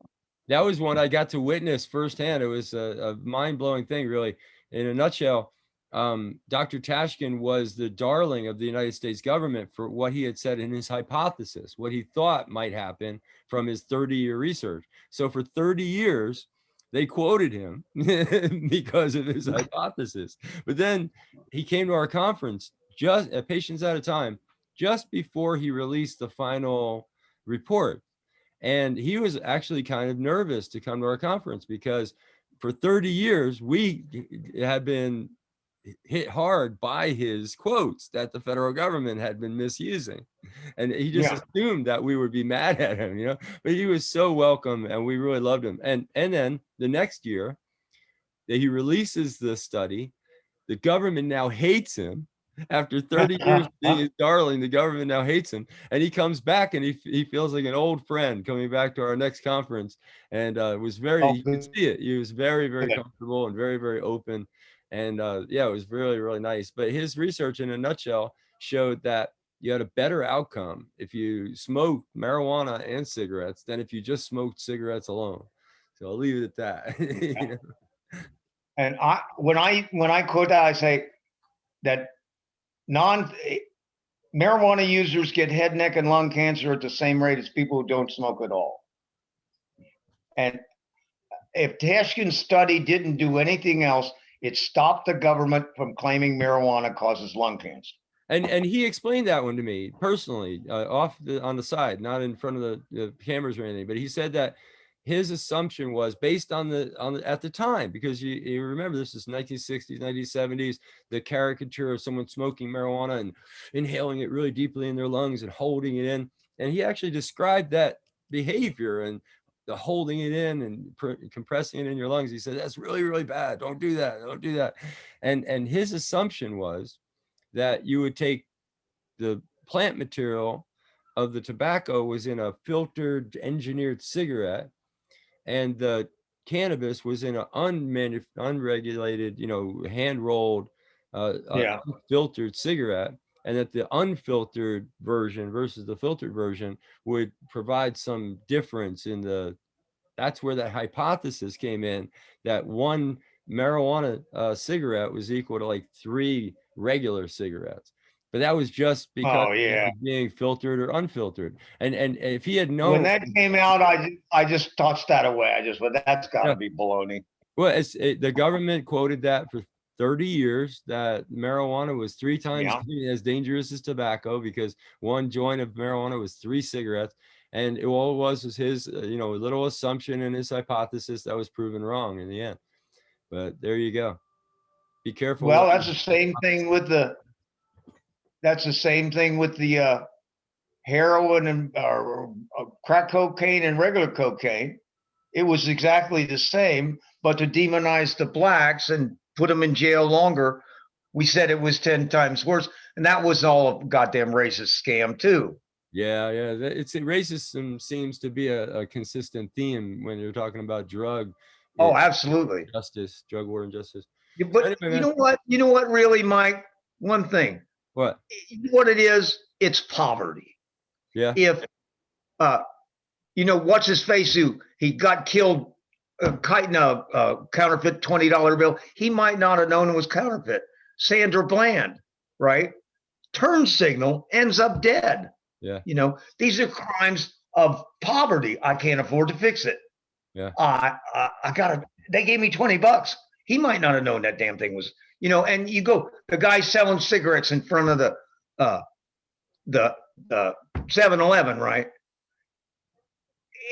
Speaker 1: That was one I got to witness firsthand. It was a mind-blowing thing, really. In a nutshell, Dr. Tashkin was the darling of the United States government for what he had said in his hypothesis, what he thought might happen from his 30-year research. So for 30 years, they quoted him because of his hypothesis. But then he came to our conference just at Patients at a Time, just before he released the final report. And he was actually kind of nervous to come to our conference because for 30 years, we had been hit hard by his quotes that the federal government had been misusing. And he just
Speaker 2: Yeah.
Speaker 1: assumed that we would be mad at him, you know, but he was so welcome and we really loved him. And then the next year that he releases the study, the government now hates him. After 30 years being his darling, the government now hates him. And he comes back and he feels like an old friend coming back to our next conference. And was very,
Speaker 2: Oh,
Speaker 1: you could see it. He was very, very
Speaker 2: good.
Speaker 1: comfortable and very, very open. And yeah, it was really, really nice. But his research in a nutshell showed that you had a better outcome if you smoked marijuana and cigarettes than if you just smoked cigarettes alone. So I'll leave it at that. You know?
Speaker 2: And when I quote that, I say that marijuana users get head, neck, and lung cancer at the same rate as people who don't smoke at all. And if Tashkin's study didn't do anything else, it stopped the government from claiming marijuana causes lung cancer.
Speaker 1: And he explained that one to me personally, on the side, not in front of the cameras or anything. But he said that his assumption was based on at the time, because you remember this is 1960s, 1970s, the caricature of someone smoking marijuana and inhaling it really deeply in their lungs and holding it in. And he actually described that behavior and the holding it in and compressing it in your lungs. He said, that's really, really bad. Don't do that. Don't do that. And his assumption was that you would take the plant material of the tobacco was in a filtered, engineered cigarette, and the cannabis was in an unregulated, you know, hand-rolled, unfiltered cigarette, and that the unfiltered version versus the filtered version would provide some difference in the, that's where that hypothesis came in, that one marijuana cigarette was equal to like 3 regular cigarettes. But that was just because it was being filtered or unfiltered. And if he had known
Speaker 2: when that came out, I just tossed that away. Well, that's got to be baloney.
Speaker 1: Well, the government quoted that for 30 years that marijuana was 3 times as dangerous as tobacco, because one joint of marijuana was 3 cigarettes. And all it was his, you know, little assumption and his hypothesis that was proven wrong in the end. But there you go. Be careful.
Speaker 2: Well, that's the same thing with the heroin and crack cocaine and regular cocaine. It was exactly the same, but to demonize the blacks and put them in jail longer, we said it was 10 times worse. And that was all a goddamn racist scam too.
Speaker 1: Yeah. Racism seems to be a consistent theme when you're talking about drug.
Speaker 2: Oh, absolutely.
Speaker 1: Justice, drug war and justice.
Speaker 2: Yeah, but anyway, you know what really, Mike? One thing.
Speaker 1: What?
Speaker 2: You know what it is? It's poverty.
Speaker 1: Yeah.
Speaker 2: If, you know, what's his face who he got killed kiting a counterfeit $20 bill, he might not have known it was counterfeit. Sandra Bland, right? Turn signal, ends up dead.
Speaker 1: Yeah.
Speaker 2: You know, these are crimes of poverty. I can't afford to fix it.
Speaker 1: Yeah.
Speaker 2: They gave me $20. He might not have known that damn thing was, you know, and you go, the guy selling cigarettes in front of the 7-Eleven, right?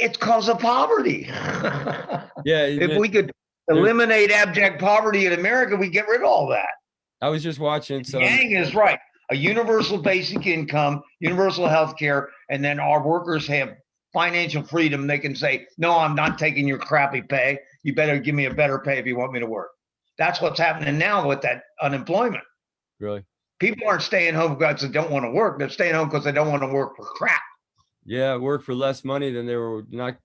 Speaker 2: It's cause of poverty.
Speaker 1: Yeah.
Speaker 2: If we could eliminate abject poverty in America, we get rid of all that.
Speaker 1: I was just watching some.
Speaker 2: Yang is right. A universal basic income, universal health care, and then our workers have financial freedom. They can say, no, I'm not taking your crappy pay. You better give me a better pay if you want me to work. That's what's happening now with that unemployment.
Speaker 1: Really?
Speaker 2: People aren't staying home because they don't want to work. They're staying home because they don't want to work for crap.
Speaker 1: Yeah, work for less money than they're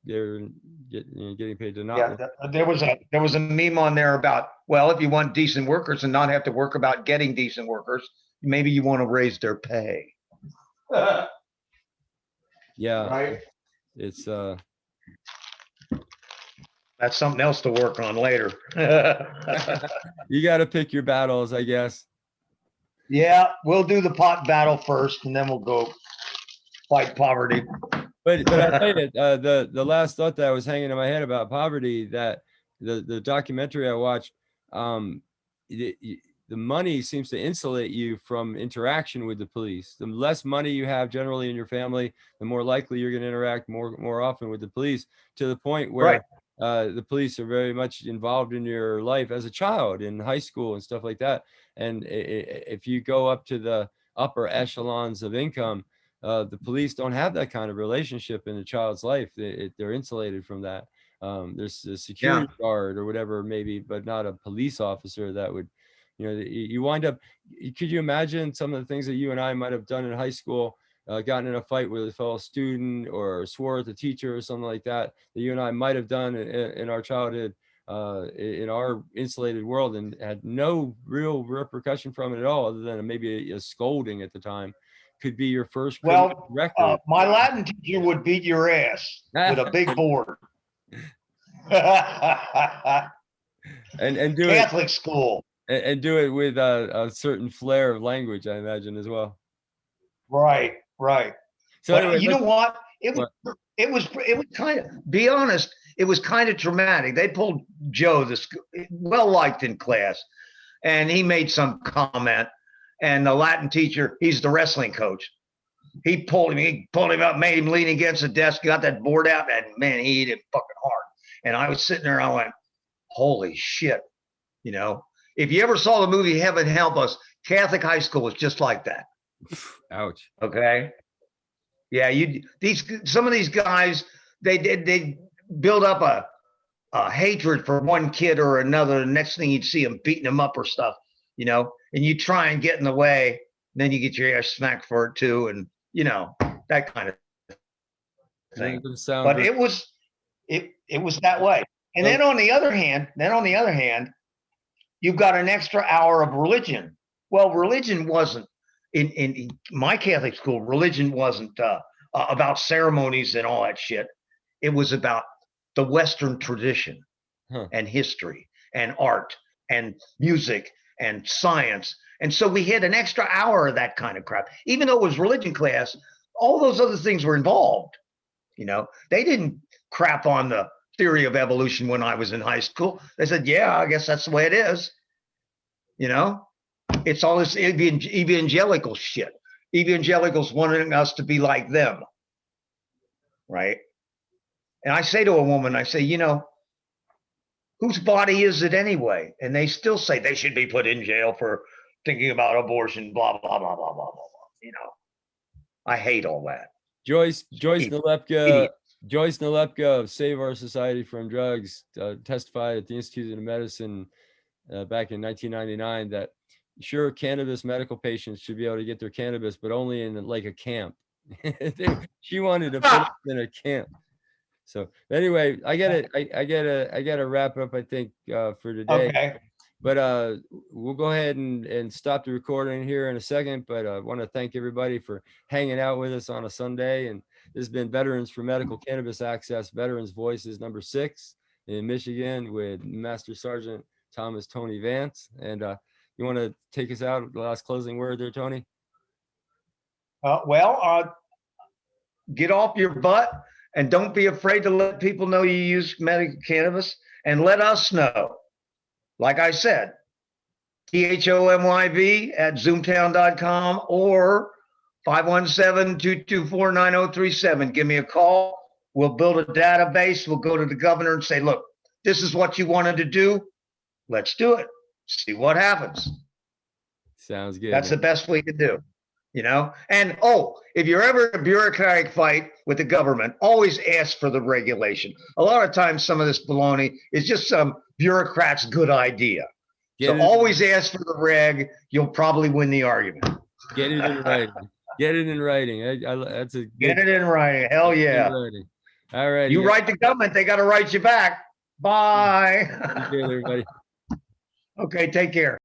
Speaker 1: getting paid to not.
Speaker 2: Yeah, there was a meme on there about, well, if you want decent workers and not have to work about getting decent workers, maybe you want to raise their pay.
Speaker 1: Yeah,
Speaker 2: right.
Speaker 1: It's
Speaker 2: that's something else to work on later.
Speaker 1: You got to pick your battles, I guess.
Speaker 2: Yeah, we'll do the pot battle first, and then we'll go fight poverty.
Speaker 1: But I tell you, the last thought that was hanging in my head about poverty, that the documentary I watched, the money seems to insulate you from interaction with the police. The less money you have generally in your family, the more likely you're going to interact more often with the police, to the point where the police are very much involved in your life as a child in high school and stuff like that. And if you go up to the upper echelons of income, the police don't have that kind of relationship in a child's life. They're insulated from that. There's a security guard or whatever, maybe, but not a police officer that would, you wind up, could you imagine some of the things that you and I might have done in high school, gotten in a fight with a fellow student or swore at the teacher or something like that, that you and I might have done in our childhood, in our insulated world, and had no real repercussion from it at all, other than maybe a scolding at the time, could be your first criminal record.
Speaker 2: My Latin teacher would beat your ass with a big board.
Speaker 1: and do
Speaker 2: Catholic school.
Speaker 1: And do it with a certain flair of language, I imagine, as well.
Speaker 2: Right.
Speaker 1: So
Speaker 2: but
Speaker 1: anyway,
Speaker 2: you know what? It was kind of, be honest, it was kind of traumatic. They pulled Joe, this well liked in class, and he made some comment. And the Latin teacher, he's the wrestling coach. He pulled him up, made him lean against the desk, got that board out, and man, he hit it fucking hard. And I was sitting there, I went, holy shit. If you ever saw the movie Heaven Help Us, Catholic high school was just like that.
Speaker 1: Ouch.
Speaker 2: Okay. Yeah, some of these guys, they build up a hatred for one kid or another. The next thing you'd see them beating them up or stuff, and you try and get in the way, and then you get your ass smacked for it too, and that kind of thing. But it was that way. And then on the other hand, you've got an extra hour of religion. Well, religion wasn't in my Catholic school. Religion wasn't about ceremonies and all that shit. It was about the Western tradition and history and art and music and science. And so we had an extra hour of that kind of crap. Even though it was religion class, all those other things were involved. They didn't crap on the theory of evolution when I was in high school. They said, yeah, I guess that's the way it is. It's all this evangelical shit. Evangelicals wanting us to be like them. Right. And I say to a woman, I say, whose body is it anyway? And they still say they should be put in jail for thinking about abortion, blah, blah, blah, blah, blah, blah. I hate all that.
Speaker 1: Joyce Nalepka of Save Our Society from Drugs testified at the Institute of Medicine back in 1999 that sure, cannabis medical patients should be able to get their cannabis, but only in like a camp. She wanted to put it in a camp. So anyway, I gotta wrap up, I think, for today.
Speaker 2: Okay.
Speaker 1: But we'll go ahead and stop the recording here in a second. But I want to thank everybody for hanging out with us on a Sunday. And this has been Veterans for Medical Cannabis Access, Veterans Voices number 6 in Michigan with Master Sergeant Thomas Tony Vance. And you want to take us out with the last closing word there, Tony?
Speaker 2: Get off your butt and don't be afraid to let people know you use medical cannabis, and let us know. Like I said, THOMYV@zoomtown.com or 517-224-9037. Give me a call. We'll build a database. We'll go to the governor and say, look, this is what you wanted to do. Let's do it. See what happens.
Speaker 1: Sounds good.
Speaker 2: That's the best we can do. And if you're ever in a bureaucratic fight with the government, always ask for the regulation. A lot of times some of this baloney is just some bureaucrat's good idea. Always ask for the reg. You'll probably win the argument.
Speaker 1: Get it in writing. Get it in writing. That's a
Speaker 2: get it in writing. Hell yeah.
Speaker 1: All right.
Speaker 2: You write the government, they got to write you back. Bye.
Speaker 1: Everybody.
Speaker 2: Okay, take care.